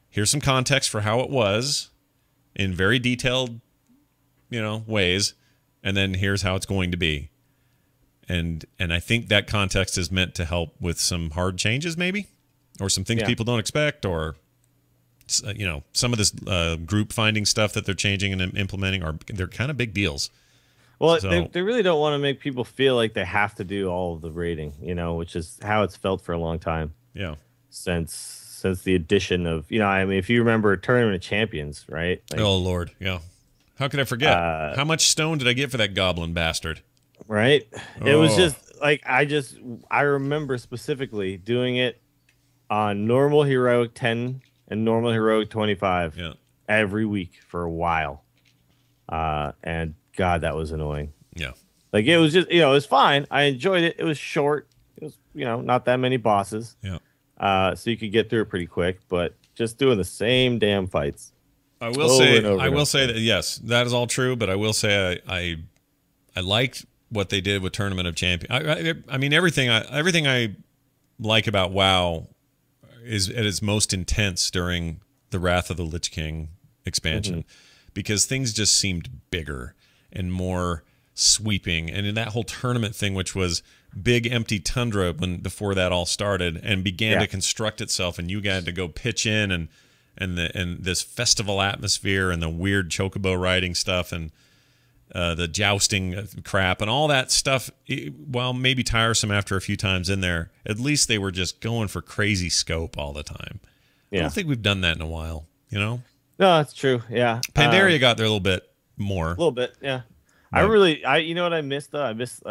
here's some context for how it was in very detailed, ways. And then here's how it's going to be. And I think that context is meant to help with some hard changes, maybe, or some things people don't expect, or some of this group finding stuff that they're changing and implementing they're kind of big deals. Well, they really don't want to make people feel like they have to do all of the rating, which is how it's felt for a long time. Yeah. Since the addition of if you remember Tournament of Champions, right? Like, oh Lord, yeah. How could I forget? How much stone did I get for that goblin bastard? Right? It was just like I remember specifically doing it on normal heroic 10 and normal heroic 25 every week for a while. And God, that was annoying. Yeah. Like it was just, it was fine. I enjoyed it. It was short. It was, not that many bosses. Yeah. So you could get through it pretty quick, but just doing the same damn fights. I will say that yes, that is all true. But I will say I liked what they did with Tournament of Champions. I mean everything I like about WoW is at its most intense during the Wrath of the Lich King expansion, because things just seemed bigger and more sweeping. And in that whole tournament thing, which was big empty tundra before that all started and began to construct itself, and you had to go pitch in and this festival atmosphere and the weird chocobo riding stuff and the jousting crap and all that stuff, while maybe tiresome after a few times in there, at least they were just going for crazy scope all the time. I don't think we've done that in a while, No, that's true. Yeah. Pandaria got there a little bit more. A little bit, yeah. Right. You know what I missed though? I missed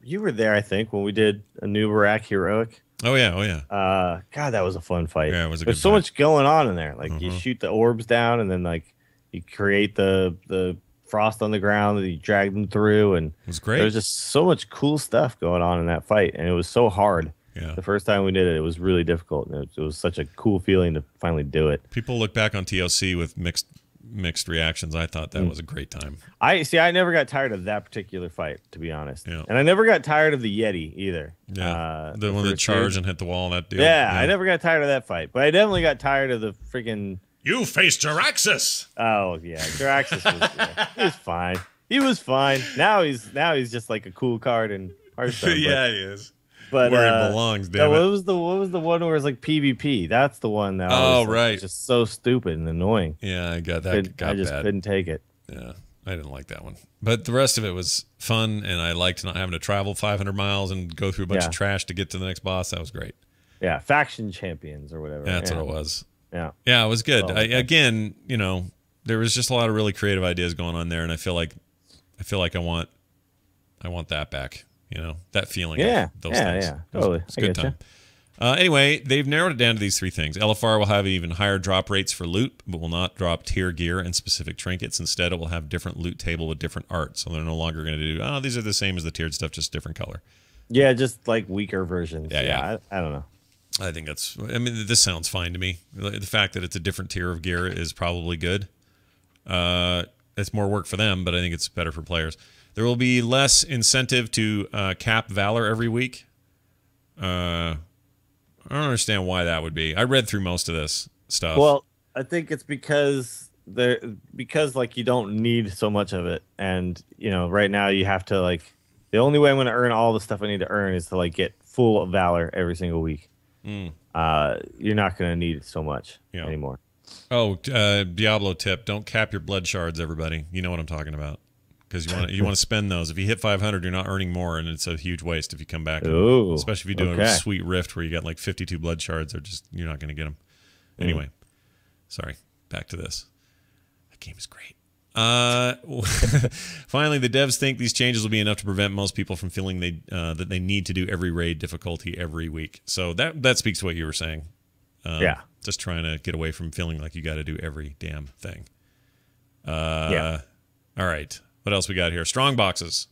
you were there, I think, when we did a new Barak heroic. Oh yeah. God, that was a fun fight. Yeah, it was a There's good so fight. much going on in there. Like you shoot the orbs down, and then like you create the frost on the ground that you drag them through, and it was great. There was just so much cool stuff going on in that fight, and it was so hard. Yeah. The first time we did it, it was really difficult, and it was such a cool feeling to finally do it. People look back on TLC with mixed reactions. I thought that was a great time. I never got tired of that particular fight, to be honest. Yeah. And I never got tired of the Yeti either. Yeah. The one that charged and hit the wall, that deal. Yeah, I never got tired of that fight. But I definitely got tired of the freaking You face Jaraxxus. Oh yeah, Jaraxxus he was fine. He was fine. Now he's just like a cool card in Hearthstone. Yeah, he is. But where he belongs, damn it. What was the one where it's like PvP? That's the one that right. just so stupid and annoying. Yeah, I got that. I just couldn't take it. Yeah, I didn't like that one. But the rest of it was fun, and I liked not having to travel 500 miles and go through a bunch of trash to get to the next boss. That was great. Yeah, faction champions or whatever. That's what it was. Yeah. Yeah, it was good. Again, you know, there was just a lot of really creative ideas going on there, and I feel like I want that back. You know, that feeling. Yeah. Of those things. Yeah. Totally. It's a good time. Anyway, they've narrowed it down to these 3 things. LFR will have even higher drop rates for loot, but will not drop tier gear and specific trinkets. Instead, it will have different loot table with different art. So they're no longer going to do, these are the same as the tiered stuff, just different color. Yeah, just like weaker versions. Yeah. I don't know. I think this sounds fine to me. The fact that it's a different tier of gear is probably good. It's more work for them, but I think it's better for players. There will be less incentive to cap Valor every week. I don't understand why that would be. I read through most of this stuff. Well, I think it's because like you don't need so much of it, and you know, right now you have to like the only way I'm going to earn all the stuff I need to earn is to like get full of Valor every single week. You're not going to need it so much anymore. Oh, Diablo tip: don't cap your blood shards, everybody. You know what I'm talking about. Because you want to spend those. If you hit 500, you're not earning more, and it's a huge waste if you come back. Ooh, especially if you do a sweet rift where you got like 52 blood shards, you're not going to get them. Anyway, sorry. Back to this. That game is great. Finally, the devs think these changes will be enough to prevent most people from feeling that they need to do every raid difficulty every week. So that speaks to what you were saying. Just trying to get away from feeling like you got to do every damn thing. All right. What else we got here? Strong boxes.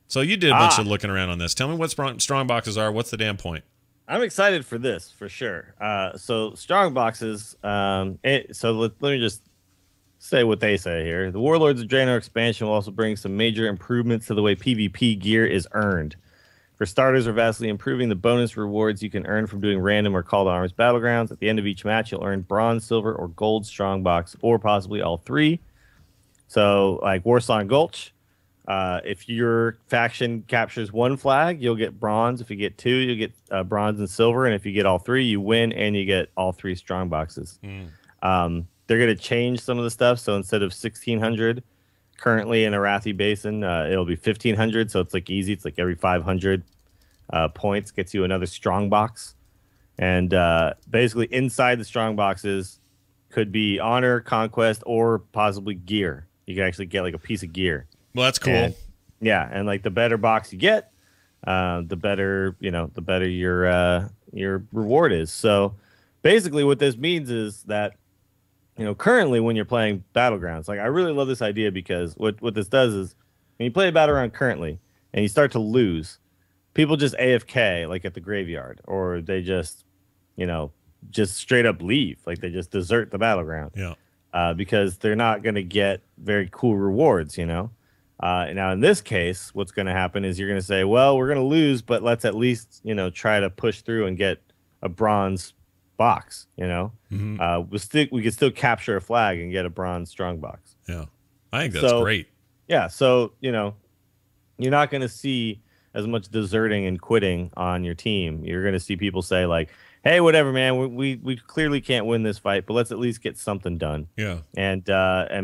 So you did a bunch of looking around on this. Tell me what strong boxes are. What's the damn point? I'm excited for this for sure. So strong boxes. So let me just say what they say here. The Warlords of Draenor expansion will also bring some major improvements to the way PvP gear is earned. For starters, we're vastly improving the bonus rewards you can earn from doing random or call to arms battlegrounds. At the end of each match, you'll earn bronze, silver, or gold strong box, or possibly all 3. So, like Warsong Gulch, if your faction captures 1 flag, you'll get bronze. If you get 2, you'll get bronze and silver. And if you get all 3, you win, and you get all 3 strong boxes. They're going to change some of the stuff. So instead of 1,600 currently in Arathi Basin, it'll be 1,500. So it's like easy. It's like every 500 points gets you another strong box. And basically inside the strong boxes could be honor, conquest, or possibly gear. You can actually get like a piece of gear. Well, that's cool. And like the better box you get, the better your reward is. So basically what this means is that, currently when you're playing Battlegrounds, like I really love this idea because what this does is when you play a Battleground currently and you start to lose, people just AFK like at the graveyard, or they just, just straight up leave. Like they just desert the Battleground. Yeah. Because they're not going to get very cool rewards, Now, in this case, what's going to happen is you're going to say, well, we're going to lose, but let's at least, try to push through and get a bronze box, we could still capture a flag and get a bronze strong box. Yeah. I think that's great. Yeah. So, you're not going to see as much deserting and quitting on your team. You're going to see people say like, hey, whatever, man, we clearly can't win this fight, but let's at least get something done. Yeah. And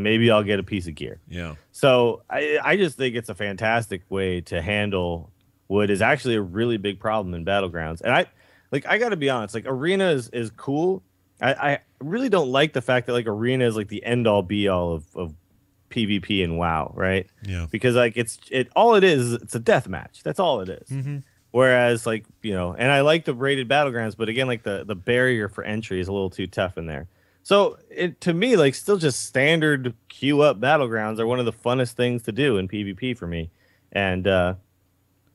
maybe I'll get a piece of gear. Yeah. So I just think it's a fantastic way to handle what is actually a really big problem in Battlegrounds. And I got to be honest, like Arena is cool. I really don't like the fact that like Arena is like the end all be all of PvP and WoW, right? Yeah. Because like it's a death match. That's all it is. Whereas, like, and I like the rated Battlegrounds, but again, like the barrier for entry is a little too tough in there. So to me, like, still just standard queue up Battlegrounds are one of the funnest things to do in PvP for me. And,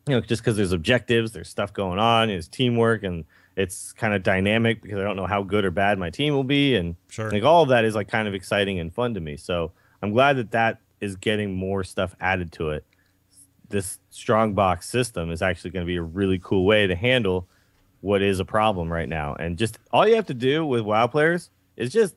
just because there's objectives, there's stuff going on, there's teamwork, and it's kind of dynamic because I don't know how good or bad my team will be. And like all of that is like kind of exciting and fun to me. So I'm glad that is getting more stuff added to it. This strong box system is actually going to be a really cool way to handle what is a problem right now. And just all you have to do with WoW players is just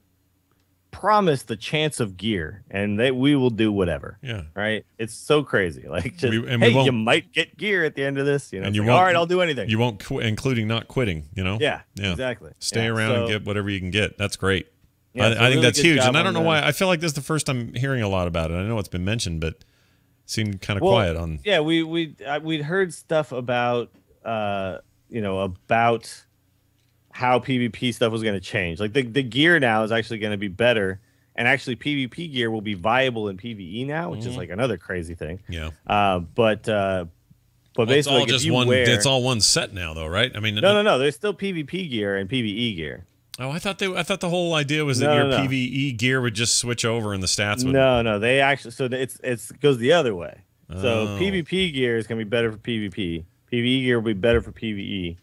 promised the chance of gear, and we will do whatever. Yeah. Right. It's so crazy. Like, just, hey, you might get gear at the end of this. You know. And you all right, I'll do anything. You won't, including not quitting. You know. Yeah. Exactly. Stay around and get whatever you can get. That's great. Yeah, I think that's huge, and I don't know why. I feel like this is the first I'm hearing a lot about it. I know it's been mentioned, but it seemed kind of quiet on. Yeah, we'd heard stuff about about how PvP stuff was going to change. Like the gear now is actually going to be better, and actually PvP gear will be viable in PvE now, which is like another crazy thing. Yeah. But basically, it's all just one. It's all one set now, though, right? I mean, no. There's still PvP gear and PvE gear. Oh, I thought the whole idea was that your PvE gear would just switch over and the stats would. No. They actually it goes the other way. So PvP gear is going to be better for PvP. PvE gear will be better for PvE.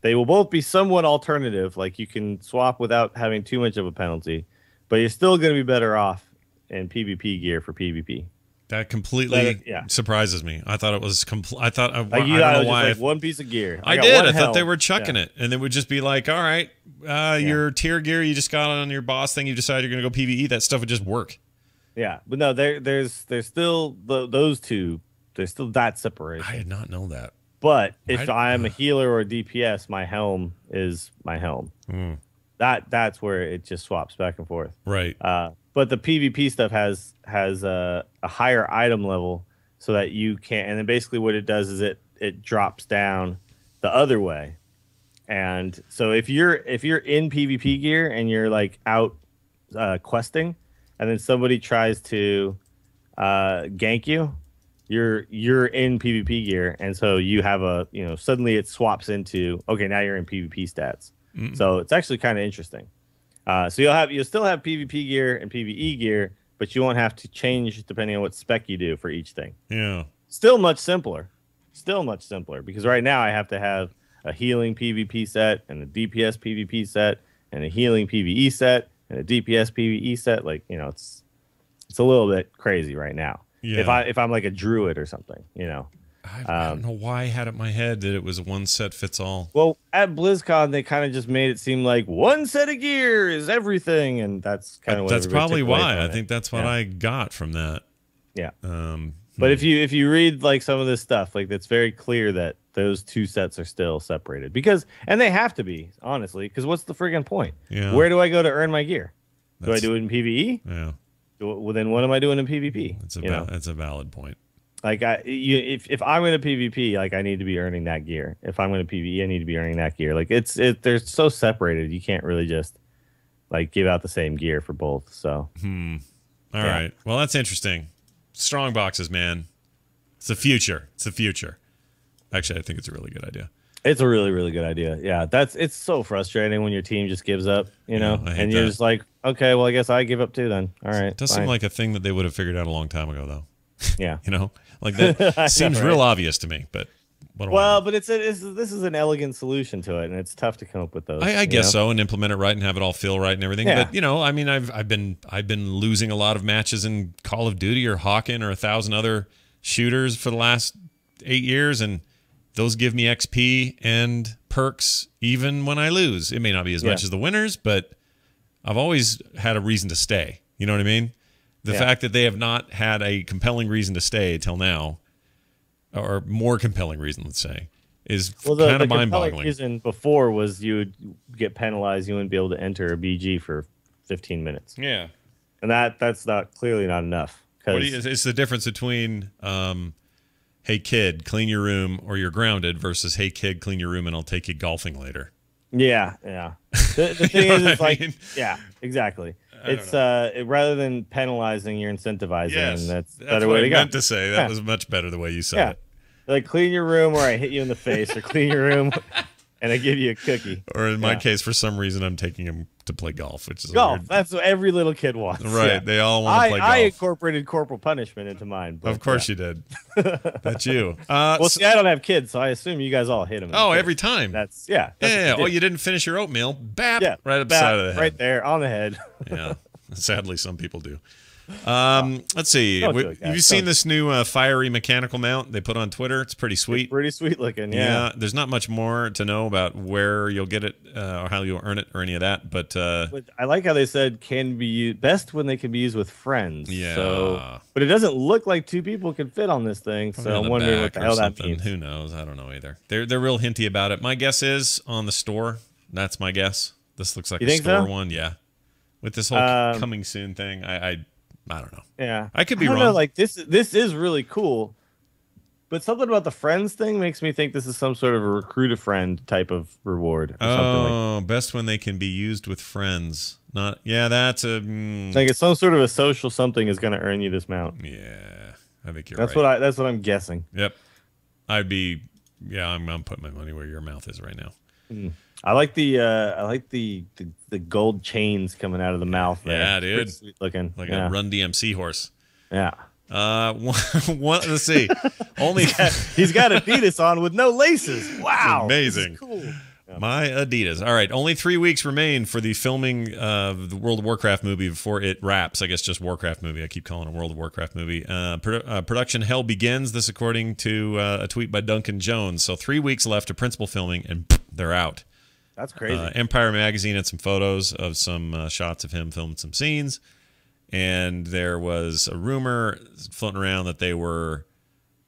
They will both be somewhat alternative. Like you can swap without having too much of a penalty, but you're still going to be better off in PvP gear for PvP. That completely surprises me. I thought it was I thought I don't know why. Like one piece of gear. I did. I thought they were chucking it, and it would just be like, all right, your tier gear you just got on your boss thing. You decided you're going to go PvE. That stuff would just work. Yeah, but no, there's still those two. There's still that separation. I did not know that. But if I'm a healer or a DPS, my helm is my helm. That's where it just swaps back and forth. Right. But the PvP stuff has a higher item level so that you can't. And then basically what it does is it drops down the other way. And so if you're in PvP gear and you're like out questing, and then somebody tries to gank you, you're in PvP gear, and so you have suddenly it swaps into now you're in PvP stats. So it's actually kind of interesting. So you'll still have PvP gear and PvE gear, but you won't have to change depending on what spec you do for each thing. Yeah. Still much simpler. Because right now I have to have a healing PvP set and a DPS PvP set and a healing PvE set and a DPS PvE set. Like, it's a little bit crazy right now. Yeah. If I'm like a druid or something, I don't know why I had it in my head that it was one set fits all. Well, at BlizzCon, they kind of just made it seem like one set of gear is everything, and that's kind of what. That's probably why. I think that's what I got from that. Yeah. But if you read like some of this stuff, like it's very clear that those two sets are still separated and they have to be, honestly, because what's the friggin' point? Yeah. Where do I go to earn my gear? Do I do it in PvE? Yeah. Well, then what am I doing in PvP? That's a valid point. Like if I'm going to PvP, like I need to be earning that gear. If I'm going to PvE, I need to be earning that gear. Like they're so separated. You can't really just like give out the same gear for both. So. All right. Well, that's interesting. Strong boxes, man. It's the future. Actually, I think it's a really good idea. It's a really, really good idea. Yeah, it's so frustrating when your team just gives up, and you're just like, okay, well, I guess I give up too then. All right. It does seem like a thing that they would have figured out a long time ago, though. Yeah. Like that seems real obvious to me, but. But this is an elegant solution to it, and it's tough to come up with those. I guess so, and implement it right and have it all feel right and everything. Yeah. But I mean, I've been losing a lot of matches in Call of Duty or Hawken or 1,000 other shooters for the last 8 years, and those give me XP and perks even when I lose. It may not be as much as the winners, but I've always had a reason to stay. You know what I mean? The fact that they have not had a compelling reason to stay till now, or more compelling reason, let's say, is kind of mind-boggling. The reason before was you would get penalized. You wouldn't be able to enter a BG for 15 minutes. Yeah. And that's clearly not enough. It's the difference between, hey, kid, clean your room or you're grounded versus, hey, kid, clean your room and I'll take you golfing later. Yeah. The thing is, it's like, yeah, exactly. It's rather than penalizing, you're incentivizing. Yes, and that's what better way to go. I meant to say. That was much better the way you said it. Like clean your room or I hit you in the face, or clean your room and I give you a cookie. Or in my case, for some reason, I'm taking him to play golf, which is golf. Weird... That's what every little kid wants. Right. Yeah. They all want to play golf. I incorporated corporal punishment into mine. But, of course you did. That's you. Well, see, I don't have kids, so I assume you guys all hit them. Oh, every time. That's yeah. Oh, you didn't finish your oatmeal. Bap. Yeah, right up the side of the head. Right there on the head. Yeah. Sadly, some people do. Let's see. Have you seen this new firey mechanical mount they put on Twitter? It's pretty sweet. It's pretty sweet looking. Yeah. There's not much more to know about where you'll get it or how you'll earn it or any of that. But I like how they said can be used best when they can be used with friends. Yeah. So, but it doesn't look like 2 people can fit on this thing. Probably so I'm wondering what the hell that means. Who knows? I don't know either. They're real hinty about it. My guess is on the store. That's my guess. This looks like a store one. Yeah. With this whole coming soon thing, I don't know. Yeah, I could be wrong. Know, like this is really cool, but something about the friends thing makes me think this is some sort of a recruit a friend type of reward. Or something like best when they can be used with friends. Not that's a like it's some sort of a social something is going to earn you this mount. Yeah, I think you're right. That's what I'm guessing. Yep, I'd be. Yeah, I'm putting my money where your mouth is right now. I like the gold chains coming out of the mouth there. Yeah, dude. Pretty sweet looking. Like a Run DMC horse. Yeah. Let's see. He's got Adidas on with no laces. Wow. Amazing. Cool. Yeah. My Adidas. All right. Only 3 weeks remain for the filming of the World of Warcraft movie before it wraps. I guess just Warcraft movie. I keep calling it World of Warcraft movie. Production hell begins. This according to a tweet by Duncan Jones. So 3 weeks left to principal filming, and they're out. That's crazy. Empire Magazine had some photos of some shots of him filming some scenes. And there was a rumor floating around that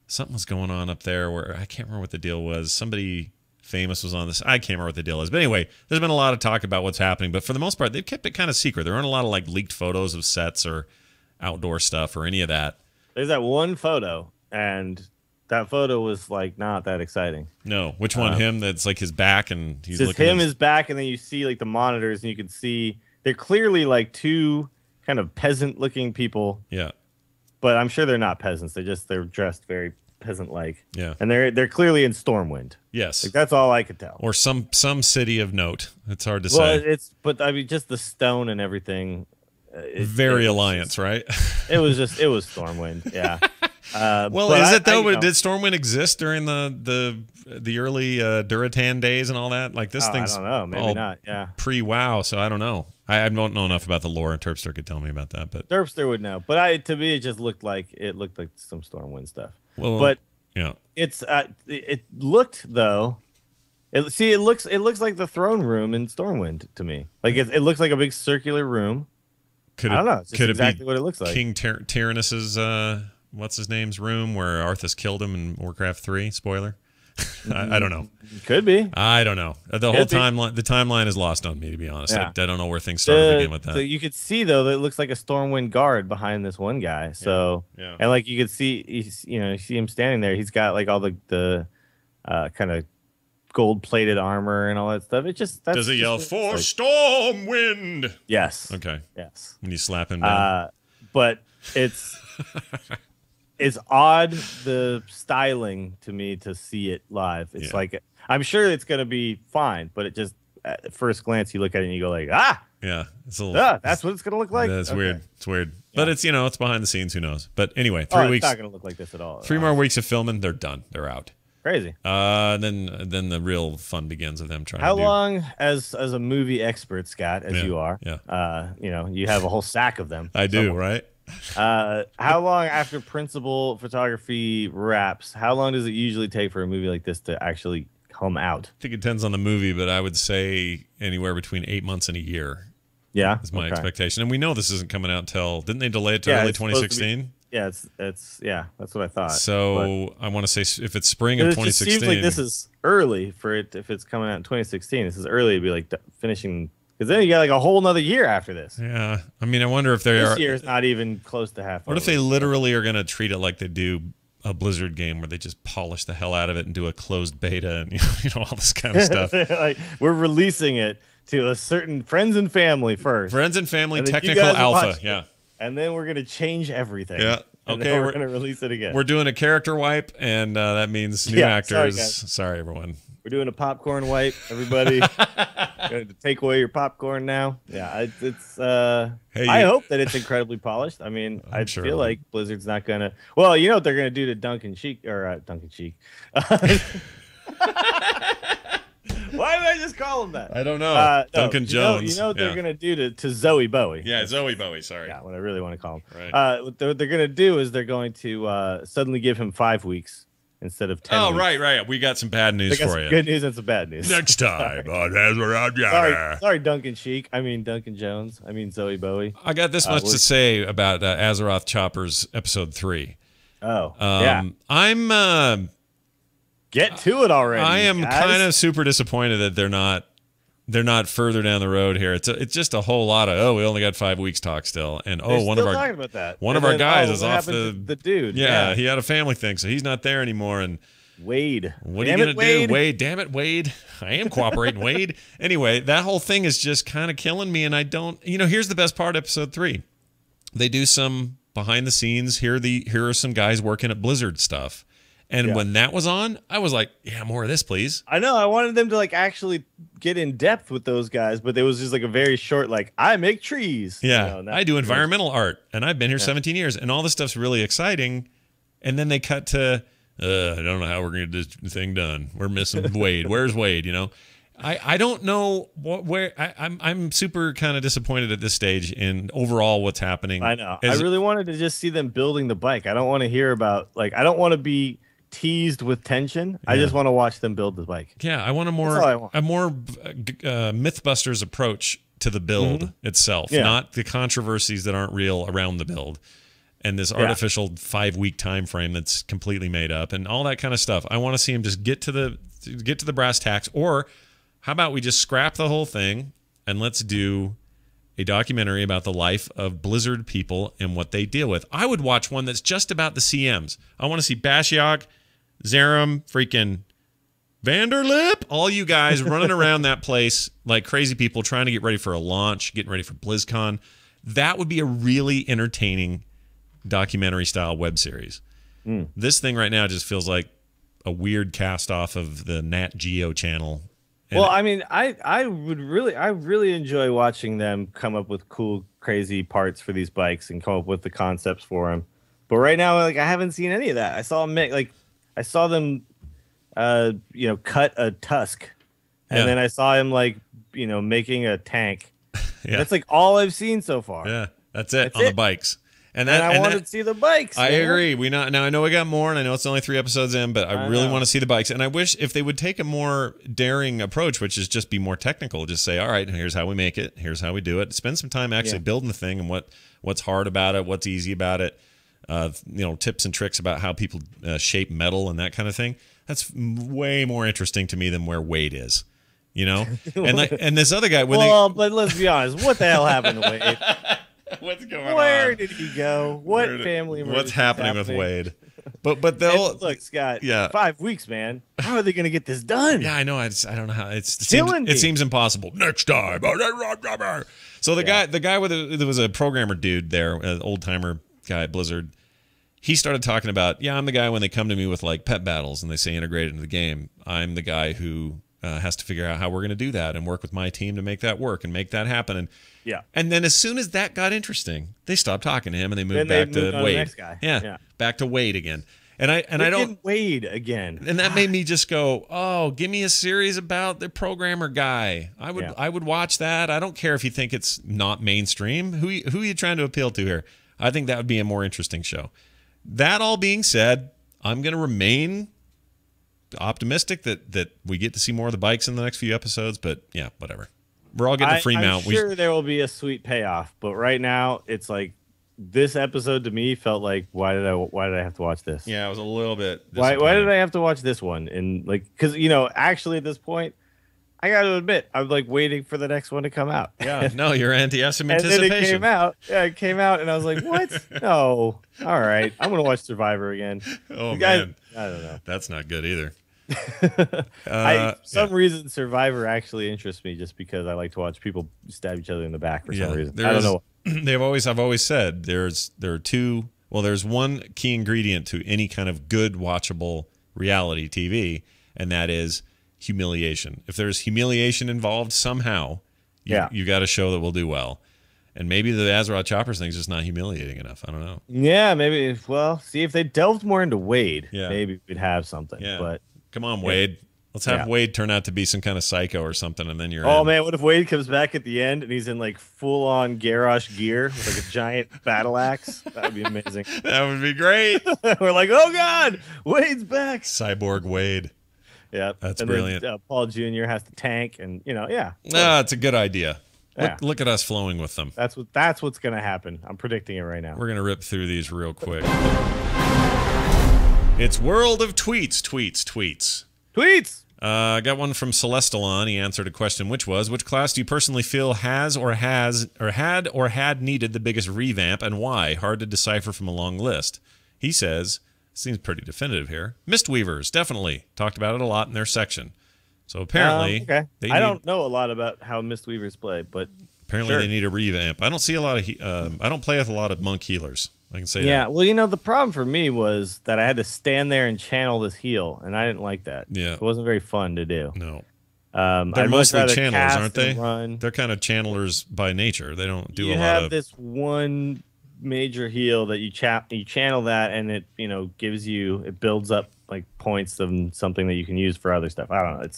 something was going on up there where I can't remember what the deal was. Somebody famous was on this. I can't remember what the deal is. But anyway, there's been a lot of talk about what's happening. But for the most part, they've kept it kind of secret. There aren't a lot of like leaked photos of sets or outdoor stuff or any of that. There's that one photo, and that photo was like not that exciting. No, which one? Him? That's like his back, and he's just looking his back, and then you see like the monitors, and you can see they're clearly like 2 kind of peasant-looking people. Yeah, but I'm sure they're not peasants. They're dressed very peasant-like. Yeah, and they're clearly in Stormwind. Yes, like, that's all I could tell. Or some city of note. It's hard to say. But I mean, just the stone and everything. Very Alliance, right? It was Stormwind. Yeah. Well, is it though? Did Stormwind exist during the early Duratan days and all that? Like this thing's I don't know, maybe not. Yeah, pre-WoW, so I don't know. I don't know enough about the lore, and Terpster could tell me about that. But Terpster would know. But to me, it just looked like some Stormwind stuff. Well, but yeah, it looked though. It looks like the throne room in Stormwind to me. Like it looks like a big circular room. I don't know. It's just exactly what it looks like. King Tyrannus's what's his name's room where Arthas killed him in Warcraft 3. Spoiler. I don't know. Could be. I don't know. The whole timeline. The timeline is lost on me, to be honest. Yeah. I don't know where things started to begin with that. So you could see though that it looks like a Stormwind guard behind this one guy. So yeah. And like you could see, you see him standing there. He's got like all the kind of gold-plated armor and all that stuff. Does he yell for Stormwind? Yes. Okay. Yes. When you slap him down. But it's odd the styling to me to see it live. It's like I'm sure it's gonna be fine, but it just at first glance you look at it and you go like yeah, it's a little, that's what it's gonna look like. That's weird. It's weird, but it's it's behind the scenes. Who knows? But anyway, 3 weeks. It's not gonna look like this at all. 3 more weeks of filming. They're done. They're out. Crazy. Then the real fun begins of them trying. How long, as a movie expert, Scott, as you are, you have a whole sack of them. I do, right? How long after principal photography wraps? How long does it usually take for a movie like this to actually come out? I think it depends on the movie, but I would say anywhere between 8 months and a year. Yeah, is my expectation, and we know this isn't coming out till. Didn't they delay it to early 2016? Yeah, that's what I thought. So I want to say if it's spring of 2016. It seems like this is early for it. If it's coming out in 2016, this is early to be like finishing, because then you got like a whole nother year after this. Yeah, I mean, I wonder if this year is not even close to half. What if they literally are going to treat it like they do a Blizzard game, where they just polish the hell out of it and do a closed beta and all this kind of stuff? Like we're releasing it to a certain friends and family first. Friends and family technical alpha, yeah. And then we're going to change everything. Yeah. Okay. We're going to release it again. We're doing a character wipe, and that means new actors. Sorry, everyone. We're doing a popcorn wipe, everybody. Going to take away your popcorn now. Yeah, it's. I hope that it's incredibly polished. I mean, I feel like Blizzard's not going to. Well, you know what they're going to do to Duncan Sheik. Why did I just call him that? I don't know. Duncan no, Jones. You know what they're gonna do to Zoe Bowie? Yeah, Zoe Bowie. Sorry. Yeah, what I really want to call him. Right. What they're gonna do is they're going to suddenly give him 5 weeks instead of 10. Oh, weeks. right. We got some bad news for you. Good news and some bad news. Next time. Sorry, Duncan Sheik. I mean Duncan Jones. I mean Zoe Bowie. I got this much to say about Azeroth Choppers episode 3. Oh, yeah. I'm get to it already. I am guys. kind of super disappointed that they're not further down the road here. It's just a whole lot of we only got 5 weeks talk still, and They're one still of our talking about that. one and of our then, guys is what off happened to the dude. Yeah, he had a family thing, so he's not there anymore. And Wade, what are you gonna do, Wade? Damn it, Wade! I am cooperating, Wade. Anyway, that whole thing is just kind of killing me, and I don't. Here's the best part. Episode 3, they do some behind the scenes. Here are some guys working at Blizzard stuff. And when that was on, I was like, yeah, more of this, please. I know. I wanted them to like actually get in depth with those guys, but it was just like a very short, like, I make trees. Yeah. I do environmental art, and I've been here 17 years, and all this stuff's really exciting. And then they cut to, I don't know how we're going to get this thing done. We're missing Wade. Where's Wade? I don't know where I'm super kind of disappointed at this stage in overall what's happening. I know. I really wanted to just see them building the bike. I don't want to hear about, like, I don't want to be teased with tension. Yeah. I just want to watch them build the bike. Yeah, I want a more Mythbusters approach to the build itself, not the controversies that aren't real around the build, and this artificial 5-week time frame that's completely made up, and all that kind of stuff. I want to see him just get to the brass tacks, or how about we just scrap the whole thing and let's do a documentary about the life of Blizzard people and what they deal with. I would watch one that's just about the CMs. I want to see Bashiok, Zerum, freaking Vanderlip, all you guys running around that place like crazy people trying to get ready for a launch, getting ready for BlizzCon. That would be a really entertaining documentary-style web series. This thing right now just feels like a weird cast off of the Nat Geo channel. And well, I mean, I really enjoy watching them come up with cool, crazy parts for these bikes and come up with the concepts for them. But right now, like, I haven't seen any of that. I saw them cut a tusk, and then I saw him making a tank. That's like all I've seen so far. Yeah, that's it on the bikes. And I wanted to see the bikes. I agree. Now I know we got more, and I know it's only 3 episodes in, but I really want to see the bikes. And I wish if they would take a more daring approach, which is just be more technical, just say, all right, here's how we make it, here's how we do it. Spend some time actually building the thing and what's hard about it, what's easy about it. Tips and tricks about how people shape metal and that kind of thing. That's way more interesting to me than where Wade is. And this other guy. But let's be honest, what the hell happened to Wade? What's going on? Where did he go? What family? What's happening with Wade? But they'll look, Scott. Yeah, 5 weeks, man. How are they going to get this done? Yeah, I know. I don't know how. It seems impossible. Next time. So the guy there was a programmer dude there, an old timer guy at Blizzard. He started talking about, I'm the guy when they come to me with like pet battles and they say integrate into the game. I'm the guy who has to figure out how we're going to do that and work with my team to make that work and make that happen. And then as soon as that got interesting, they stopped talking to him and they moved back to Wade. The next guy. Yeah, back to Wade again. And I don't Wade again. And that made me just go, oh, give me a series about the programmer guy. I would watch that. I don't care if you think it's not mainstream. Who are you trying to appeal to here? I think that would be a more interesting show. That all being said, I'm going to remain optimistic that we get to see more of the bikes in the next few episodes. But yeah, whatever. We're all getting a free mount. I'm sure there will be a sweet payoff, but right now it's like this episode to me felt like why did I have to watch this? Yeah, it was a little bit. Why did I have to watch this one? And like, because actually at this point, I got to admit I'm like waiting for the next one to come out. Yeah, no, you're anti-anticipation. And then it came out. Yeah, it came out, and I was like, what? No, all right, I'm gonna watch Survivor again. Oh man, I don't know. That's not good either. For some reason Survivor actually interests me just because I like to watch people stab each other in the back for some reason. I don't know. I've always said there's one key ingredient to any kind of good watchable reality TV, and that is humiliation. If there's humiliation involved somehow, you got a show that will do well. And maybe the Azeroth Choppers thing is just not humiliating enough. I don't know. Yeah, maybe. Well, see if they delved more into Wade, maybe we'd have something. Yeah. But come on, Wade. Let's have Wade turn out to be some kind of psycho or something, and then you're Oh, in. man, what if Wade comes back at the end and he's in, like, full-on Garrosh gear with, like, a giant battle axe? That would be amazing. That would be great. We're like, oh, God, Wade's back. Cyborg Wade. Yeah. That's brilliant. Then, Paul Jr. has to tank and, It's a good idea. Yeah. Look at us flowing with them. That's what's going to happen. I'm predicting it right now. We're going to rip through these real quick. It's World of Tweets. Tweets! I got one from Celestalon. He answered a question, which class do you personally feel had needed the biggest revamp and why? Hard to decipher from a long list. He says, seems pretty definitive here. Mistweavers, definitely. Talked about it a lot in their section. So apparently, I don't know a lot about how Mistweavers play, but apparently they need a revamp. I don't see a lot of. I don't play with a lot of monk healers. I can say that. Yeah, well, the problem for me was that I had to stand there and channel this heal, and I didn't like that. Yeah, it wasn't very fun to do. No, they're mostly channelers, aren't they? Run. They're kind of channelers by nature. They don't do a lot of. You have this one major heal that you channel that, and it it builds up like points of something that you can use for other stuff. I don't know.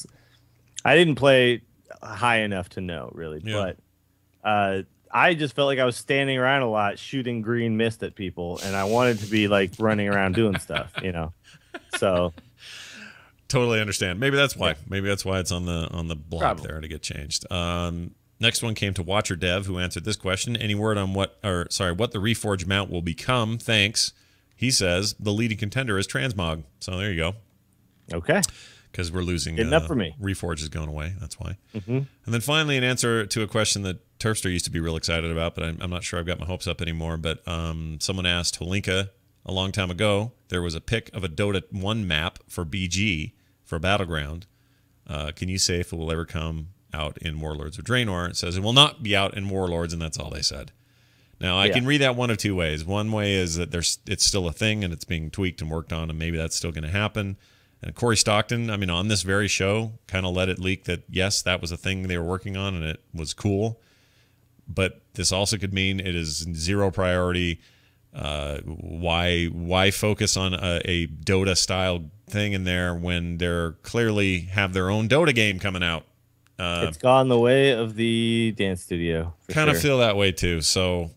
I didn't play high enough to know really, but I just felt like I was standing around a lot shooting green mist at people, and I wanted to be like running around doing stuff, So totally understand. Maybe that's why. Yeah. Maybe that's why it's on the blog there to get changed. Next one came to Watcher Dev, who answered this question. Any word on what the Reforged mount will become? Thanks. He says the leading contender is Transmog. So there you go. Okay. Because we're losing. Enough for me. Reforged is going away. That's why. Mm-hmm. And then finally, an answer to a question that Turfster used to be real excited about, but I'm not sure I've got my hopes up anymore. But someone asked Holinka a long time ago. There was a pic of a Dota 1 map for BG for Battleground. Can you say if it will ever come out in Warlords of Draenor? It says it will not be out in Warlords, and that's all they said. Now, I can read that one of two ways. One way is that it's still a thing, and it's being tweaked and worked on, and maybe that's still going to happen. And Corey Stockton, on this very show, kind of let it leak that, yes, that was a thing they were working on, and it was cool. But this also could mean it is zero priority. Why focus on a Dota-style thing in there when they're clearly have their own Dota game coming out? It's gone the way of the dance studio. Kind of feel that way, too. So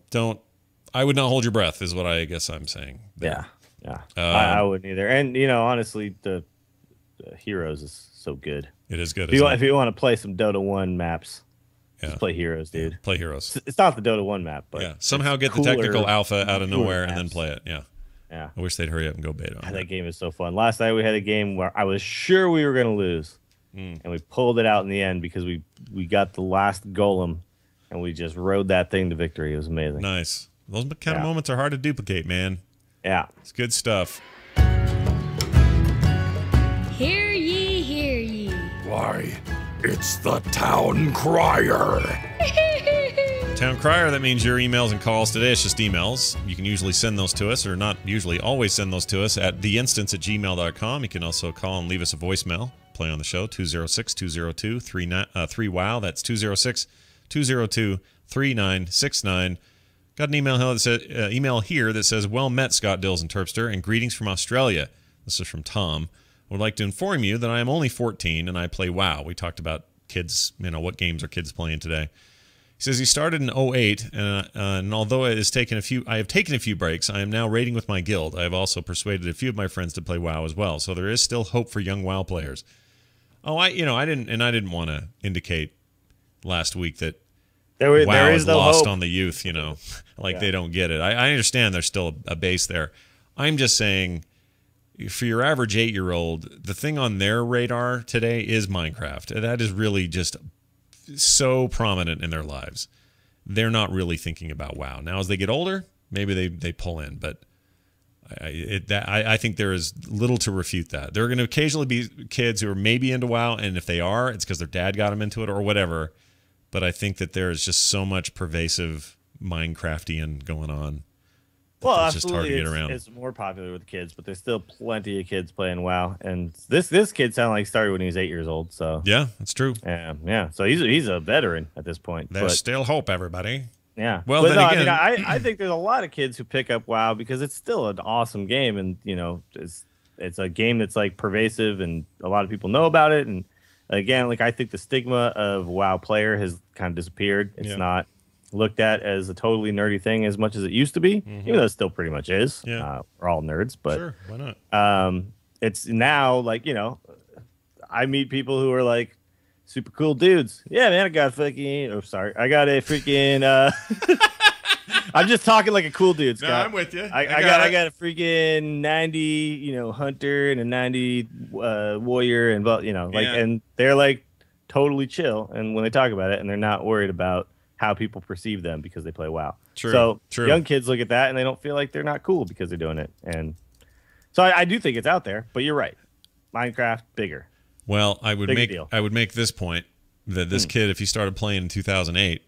I would not hold your breath is what I guess I'm saying. There. Yeah. I wouldn't either. And, honestly, the Heroes is so good. It is good. If you want to play some Dota 1 maps, just play Heroes, dude. Yeah, play Heroes. It's not the Dota 1 map, but somehow get the technical alpha out of nowhere and then play it. Yeah. Yeah. I wish they'd hurry up and go beta. That game is so fun. Last night we had a game where I was sure we were going to lose, and we pulled it out in the end because we got the last golem, and we just rode that thing to victory. It was amazing. Nice. Those kind of moments are hard to duplicate, man. Yeah. It's good stuff. Hear ye, hear ye. Why, it's the Town Crier. Town Crier, that means your emails and calls. Today it's just emails. You can usually send those to us, or not usually, always send those to us at theinstance@gmail.com. You can also call and leave us a voicemail. Play on the show, 206-202-3WOW. That's 206-202-3969. Got an email here that says, well met, Scott, Dills, and Terpster, and greetings from Australia. This is from Tom. I would like to inform you that I am only 14 and I play WoW. We talked about kids, what games are kids playing today. He says he started in 08, and although I have taken a few breaks, I am now raiding with my guild. I have also persuaded a few of my friends to play WoW as well, so there is still hope for young WoW players. Oh, I didn't want to indicate last week that WoW is lost on the youth, they don't get it. I understand there's still a base there. I'm just saying, for your average 8-year-old, the thing on their radar today is Minecraft. That is really just so prominent in their lives. They're not really thinking about WoW. Now, as they get older, maybe they pull in, but I think there is little to refute that. There are going to occasionally be kids who are maybe into WoW, and if they are, it's because their dad got them into it or whatever. But I think that there is just so much pervasive Minecraftian going on. Well, it's just hard to get around. It's more popular with kids, but there's still plenty of kids playing WoW. And this kid sounded like he started when he was 8 years old. So yeah, that's true. Yeah. So he's a veteran at this point. There's still hope, everybody. Yeah. Well, then again, I think there's a lot of kids who pick up WoW because it's still an awesome game, and it's a game that's like pervasive and a lot of people know about it. And again, like I think the stigma of WoW player has kind of disappeared. It's not looked at as a totally nerdy thing as much as it used to be, even though it still pretty much is. Yeah. We're all nerds, but sure, why not? It's now like, you know, I meet people who are like super cool dudes. Yeah, man, I got a freaking I'm just talking like a cool dude, Scott. No, I'm with you. I got a freaking 90, you know, hunter and a 90 warrior and you know, like and they're like totally chill and when they talk about it and they're not worried about how people perceive them because they play WoW. True. So True. Young kids look at that and they don't feel like they're not cool because they're doing it. And so I do think it's out there, but you're right. Minecraft bigger. Well, I would Bigger make this point that this kid, if he started playing in 2008,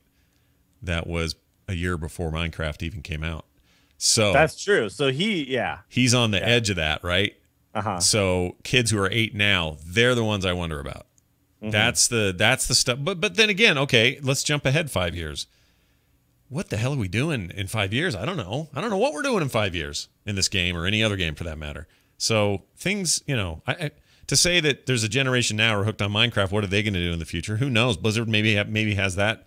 that was a year before Minecraft even came out. So that's true. So he's on the edge of that, right? So kids who are 8 now, they're the ones I wonder about. That's the stuff. But then again, okay, let's jump ahead 5 years. What the hell are we doing in 5 years? I don't know. I don't know what we're doing in 5 years in this game or any other game for that matter. So things, you know, to say that there's a generation now who are hooked on Minecraft, what are they going to do in the future? Who knows? Blizzard maybe has that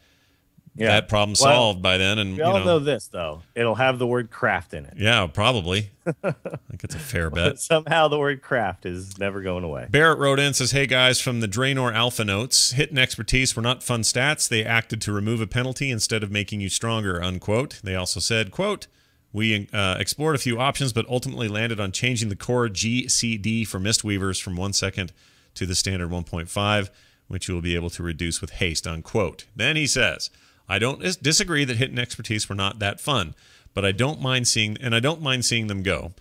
problem solved by then. And we all know this though; it'll have the word craft in it. Yeah, probably. I think it's a fair bet. Somehow the word craft is never going away. Barrett wrote in and says, "Hey guys, from the Draenor Alpha notes, hit and expertise were not fun stats. They acted to remove a penalty instead of making you stronger." Unquote. They also said, "Quote." We explored a few options, but ultimately landed on changing the core GCD for Mistweavers from 1 second to the standard 1.5, which you will be able to reduce with haste, unquote. Then he says, I don't disagree that hit and expertise were not that fun, but I don't mind seeing them go.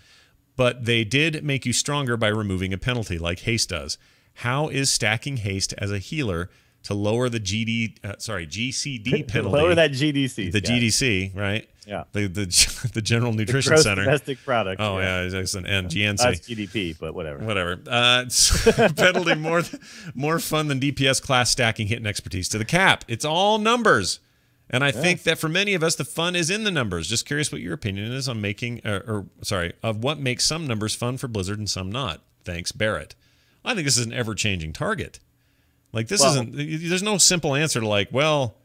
But they did make you stronger by removing a penalty like haste does. How is stacking haste as a healer to lower the GCD penalty? Lower that GDC. The GDC, right? Yeah. The General Nutrition Gross Center. Domestic product. Oh yeah, it's an GNC. That's GDP, but whatever. Whatever. Penalty more fun than DPS class stacking hit and expertise to the cap. It's all numbers. And I think that for many of us, the fun is in the numbers. Just curious what your opinion is on of what makes some numbers fun for Blizzard and some not. Thanks, Barrett. I think this is an ever-changing target. Like there's no simple answer to like, well,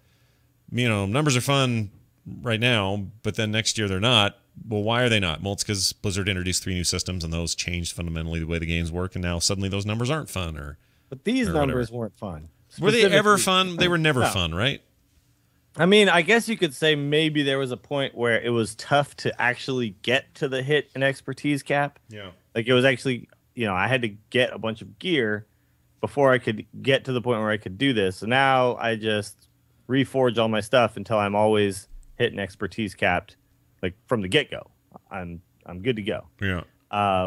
you know, numbers are fun right now, but then next year they're not. Well, why are they not? Well, it's because Blizzard introduced 3 new systems and those changed fundamentally the way the games work, and now suddenly those numbers aren't fun. But these numbers weren't fun. Were they ever fun? They were never fun, right? I mean, I guess you could say maybe there was a point where it was tough to actually get to the hit and expertise cap. Yeah. Like it was actually, you know, I had to get a bunch of gear before I could get to the point where I could do this. So now I just reforge all my stuff until I'm always hit and expertise capped, like from the get-go. I'm good to go. Yeah.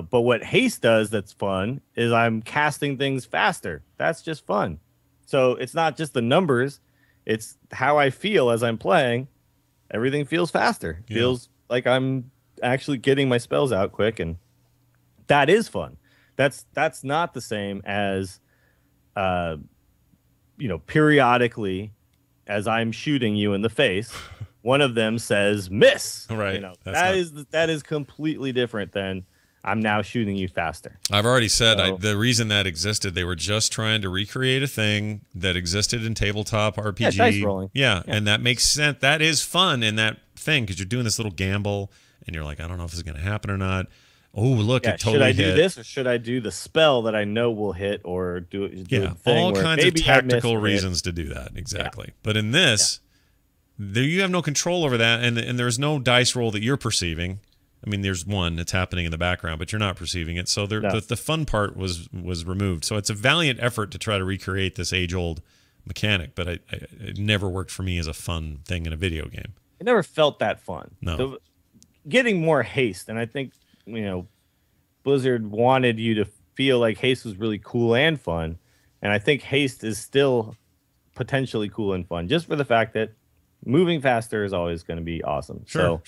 But what haste does that's fun is I'm casting things faster. That's just fun. So it's not just the numbers, it's how I feel as I'm playing. Everything feels faster. Yeah. Feels like I'm actually getting my spells out quick, and that is fun. That's not the same as you know, periodically as I'm shooting you in the face, one of them says miss. Right. You know, that is completely different than I'm now shooting you faster. I've already said the reason that existed, they were just trying to recreate a thing that existed in tabletop RPG. Yeah, dice rolling. Yeah, and that makes sense. That is fun in that thing because you're doing this little gamble and you're like, I don't know if this is going to happen or not. Oh, look, it totally hit. Should I do this or should I do the spell that I know will hit or do a thing all where kinds of maybe I tactical reasons to do that. Exactly. Yeah. But in this, there you have no control over that, and there's no dice roll that you're perceiving. I mean, there's one that's happening in the background, but you're not perceiving it. So the fun part was removed. So it's a valiant effort to try to recreate this age-old mechanic, but it never worked for me as a fun thing in a video game. It never felt that fun. No. Getting more haste, and I think, you know, Blizzard wanted you to feel like haste was really cool and fun, and I think haste is still potentially cool and fun, just for the fact that moving faster is always going to be awesome. Sure.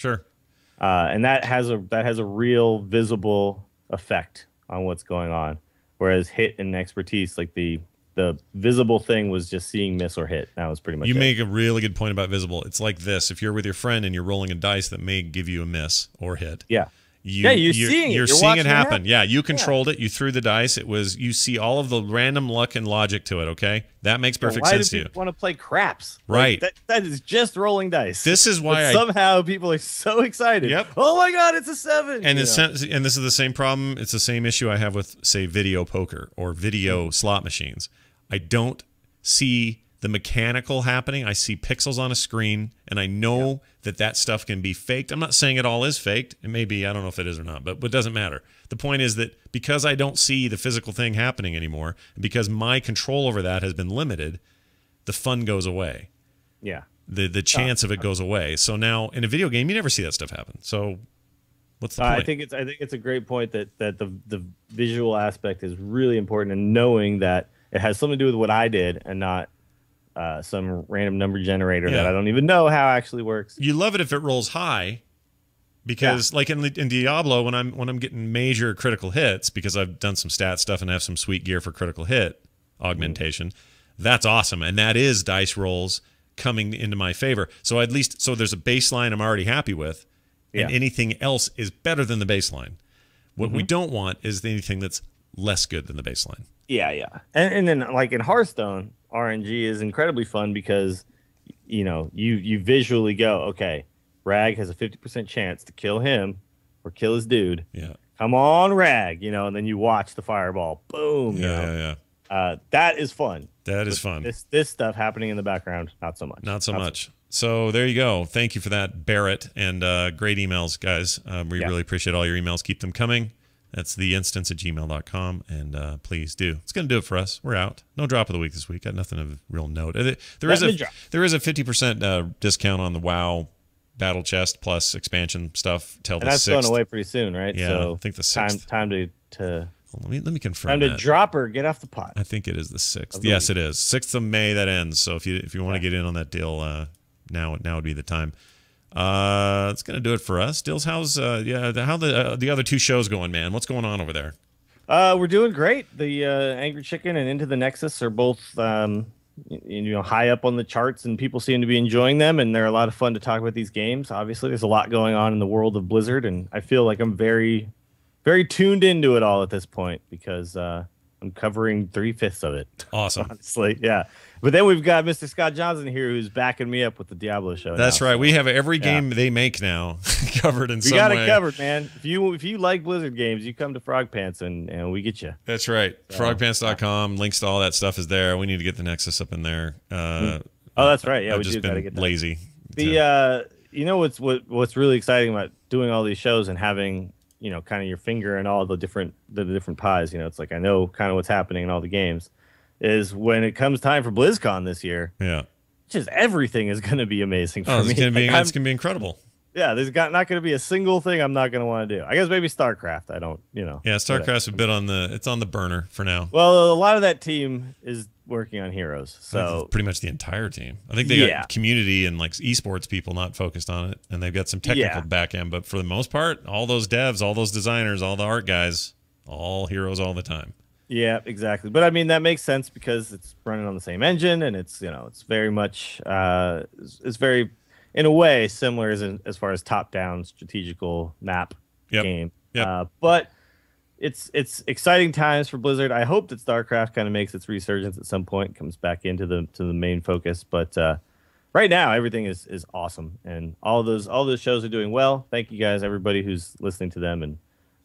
And that has a real visible effect on what's going on, whereas hit and expertise, like the visible thing was just seeing miss or hit. That was pretty much You make a really good point about visible. It's like this. If you're with your friend and you're rolling a dice that may give you a miss or hit. Yeah. You're seeing it happen. Yeah, you controlled it. You threw the dice. You see all of the random luck and logic to it. Okay, that makes perfect sense to you. Why do people want to play craps? Right. Like, that is just rolling dice. This is why somehow people are so excited. Yep. Oh my God, it's a 7. And this is the same problem. It's the same issue I have with, say, video poker or video slot machines. I don't see the mechanical happening. I see pixels on a screen, and I know that stuff can be faked. I'm not saying it all is faked. It may be. I don't know if it is or not, but it doesn't matter. The point is that because I don't see the physical thing happening anymore, and because my control over that has been limited, the fun goes away. Yeah. The chance of it goes away. So now in a video game, you never see that stuff happen. So what's the point? I think it's a great point that the visual aspect is really important, and knowing that it has something to do with what I did and not some random number generator that I don't even know how actually works. You love it if it rolls high, because like in Diablo, when I'm getting major critical hits, because I've done some stat stuff and have some sweet gear for critical hit augmentation, that's awesome, and that is dice rolls coming into my favor. So there's a baseline I'm already happy with, and anything else is better than the baseline. What we don't want is anything that's less good than the baseline. Yeah. And then like in Hearthstone, RNG is incredibly fun because you visually go, okay, Rag has a 50% chance to kill him or kill his dude. Yeah. Come on, Rag, and then you watch the fireball. Boom. Yeah. That is fun. That is fun. This stuff happening in the background, not so much. Not so much. So there you go. Thank you for that, Barrett, and great emails, guys. We really appreciate all your emails. Keep them coming. That's theinstance@gmail.com, and please do. It's going to do it for us. We're out. No drop of the week this week. Got nothing of real note. There is a 50% discount on the WoW Battle Chest plus expansion stuff till the 6th. And that's going away pretty soon, right? Yeah, so I think the 6th. Time to let me confirm. Time to drop her. Get off the pot. I think it is the 6th. Yes, it is 6th of May. That ends. So if you want to get in on that deal, now would be the time. It's gonna do it for us. Dills, how's how the other 2 shows going, man? What's going on over there? We're doing great. The Angry Chicken and Into the Nexus are both high up on the charts, and people seem to be enjoying them, and they're a lot of fun to talk about these games. Obviously, there's a lot going on in the world of Blizzard, and I feel like I'm very, very tuned into it all at this point because I'm covering 3/5 of it. Awesome. Honestly, yeah. But then we've got Mr. Scott Johnson here who's backing me up with the Diablo show. That's right. We have every game they make now covered in some way. We got it covered, man. If you like Blizzard games, you come to Frog Pants and we get you. That's right. Frogpants.com. Links to all that stuff is there. We need to get the Nexus up in there. Oh, that's right. Yeah, I've just been get that. lazy. What's really exciting about doing all these shows and having kind of your finger in all the different pies. It's like I know kind of what's happening in all the games. Is when it comes time for BlizzCon this year. Yeah, just everything is going to be amazing for me. It's going to be incredible. Yeah, there's not going to be a single thing I'm not going to want to do. I guess maybe StarCraft. I don't, Yeah, StarCraft's a bit on the burner for now. Well, a lot of that team is working on Heroes, so pretty much the entire team. I think they got community and like esports people not focused on it, and they've got some technical back end. But for the most part, all those devs, all those designers, all the art guys, all Heroes all the time. Yeah, exactly. But I mean that makes sense because it's running on the same engine, and it's it's very much it's very in a way similar as far as top-down strategical map game. Yep. But it's exciting times for Blizzard. I hope that StarCraft kind of makes its resurgence at some point, comes back into the main focus. But right now everything is awesome, and all those shows are doing well. Thank you guys, everybody who's listening to them, and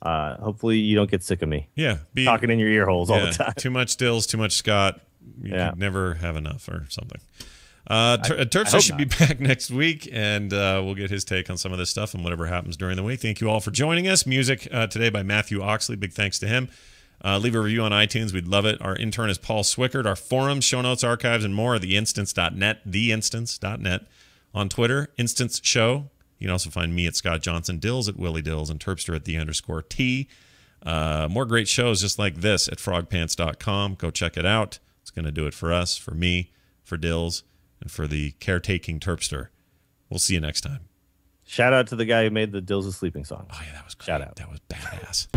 hopefully you don't get sick of me. Yeah, talking in your ear holes all the time. Too much Dills, too much Scott. You could never have enough or something. Terpster should be back next week, and we'll get his take on some of this stuff and whatever happens during the week. Thank you all for joining us. Music today by Matthew Oxley. Big thanks to him. Leave a review on iTunes. We'd love it. Our intern is Paul Swickard. Our forums, show notes, archives, and more are theinstance.net, theinstance.net. On Twitter, Instance Show. You can also find me at Scott Johnson, Dills at Willie Dills, and Terpster at _T. More great shows just like this at frogpants.com. Go check it out. It's going to do it for us, for me, for Dills, and for the caretaking Terpster. We'll see you next time. Shout out to the guy who made the Dills of Sleeping song. Oh, yeah, that was great. Shout out. That was badass.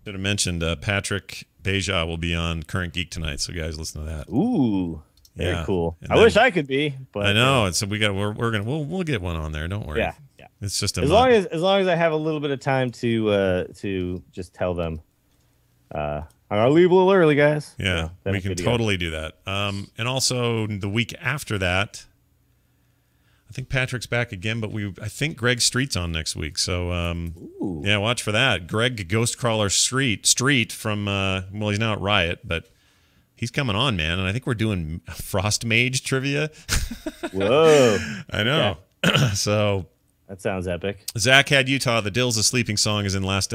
Should have mentioned Patrick Beja will be on Current Geek tonight, so guys, listen to that. Ooh, very cool. And I wish I could be, but I know. So we'll get one on there. Don't worry. Yeah. It's just as long as I have a little bit of time to just tell them, I'll leave a little early, guys. Yeah, we can totally do that. And also the week after that, I think Patrick's back again, but I think Greg Street's on next week. So yeah, watch for that. Greg Ghostcrawler Street from well, he's now at Riot, but he's coming on, man. And I think we're doing Frost Mage trivia. Whoa. I know. Yeah. So that sounds epic. Zach had Utah. The Dills of Sleeping Song is in last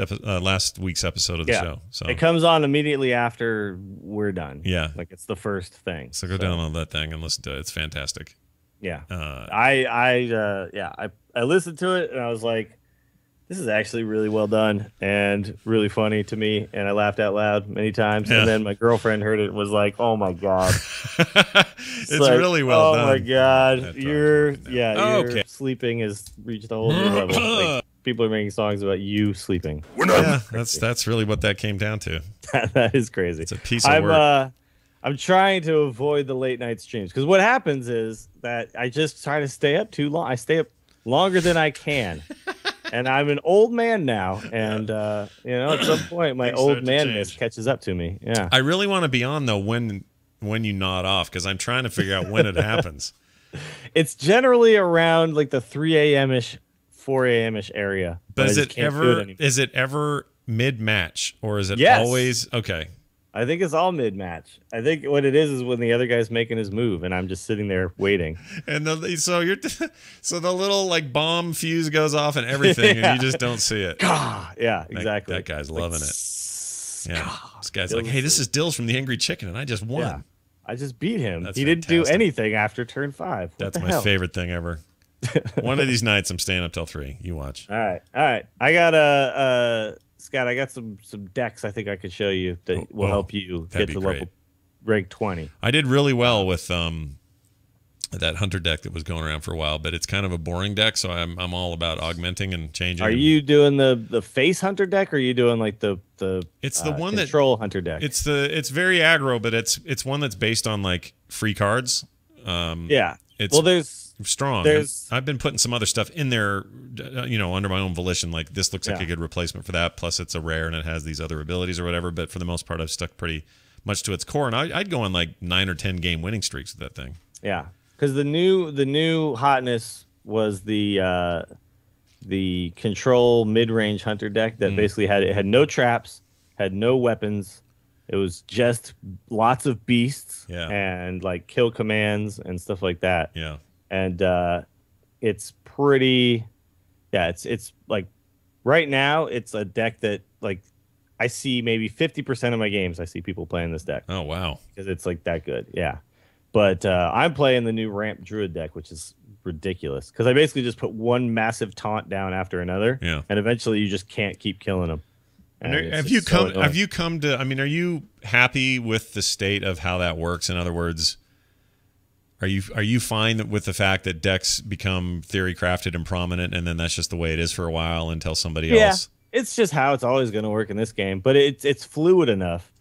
week's episode of the show. So it comes on immediately after we're done. Yeah. Like it's the first thing. So go download that thing and listen to it. It's fantastic. Yeah. I listened to it and I was like, this is actually really well done and really funny to me. And I laughed out loud many times. Yeah. And then my girlfriend heard it and was like, oh my God. it's like, really well done. Oh my God. Your sleeping has reached a whole new level. Like, people are making songs about you sleeping. That's really what that came down to. That is crazy. It's a piece of work. I'm trying to avoid the late night streams because what happens is that I just try to stay up too long. I stay up longer than I can. And I'm an old man now, and at some point my old manness catches up to me. Yeah, I really want to be on though when you nod off because I'm trying to figure out when it happens. It's generally around like the 3 a.m. ish, 4 a.m. ish area. But is it ever mid match or is it always okay? I think it's all mid match. I think what it is when the other guy's making his move and I'm just sitting there waiting. And so the little like bomb fuse goes off and everything, and you just don't see it. Yeah, exactly. That guy's loving it. Yeah, this guy's like, hey, this is Dills from the Angry Chicken, and I just won. Yeah, I just beat him. He didn't do anything after turn 5. That's my favorite thing ever. One of these nights, I'm staying up till 3. You watch. All right. I got Scott, I got some decks I think I could show you that will help you get to level rank 20. I did really well with that hunter deck that was going around for a while, but it's kind of a boring deck, so I'm all about augmenting and changing. Are you doing the face hunter deck, or are you doing like the it's the one control hunter deck? It's very aggro, but it's one that's based on like free cards. There's strong. I've been putting some other stuff in there, under my own volition. Like this looks like a good replacement for that. Plus, it's a rare and it has these other abilities or whatever. But for the most part, I've stuck pretty much to its core, and I'd go on like 9 or 10 game winning streaks with that thing. Yeah, because the new hotness was the control mid range hunter deck that basically had no traps, had no weapons. It was just lots of beasts and like kill commands and stuff like that. Yeah. And it's pretty, it's like right now it's a deck that like I see maybe 50% of my games I see people playing this deck. Oh, wow. Because it's like that good. Yeah. But I'm playing the new Ramp Druid deck, which is ridiculous because I basically just put one massive taunt down after another. Yeah. And eventually you just can't keep killing them. Have you come to, I mean, are you happy with the state of how that works? In other words, are you fine with the fact that decks become theory crafted and prominent, and then that's just the way it is for a while until somebody else? It's just how it's always going to work in this game, but it's fluid enough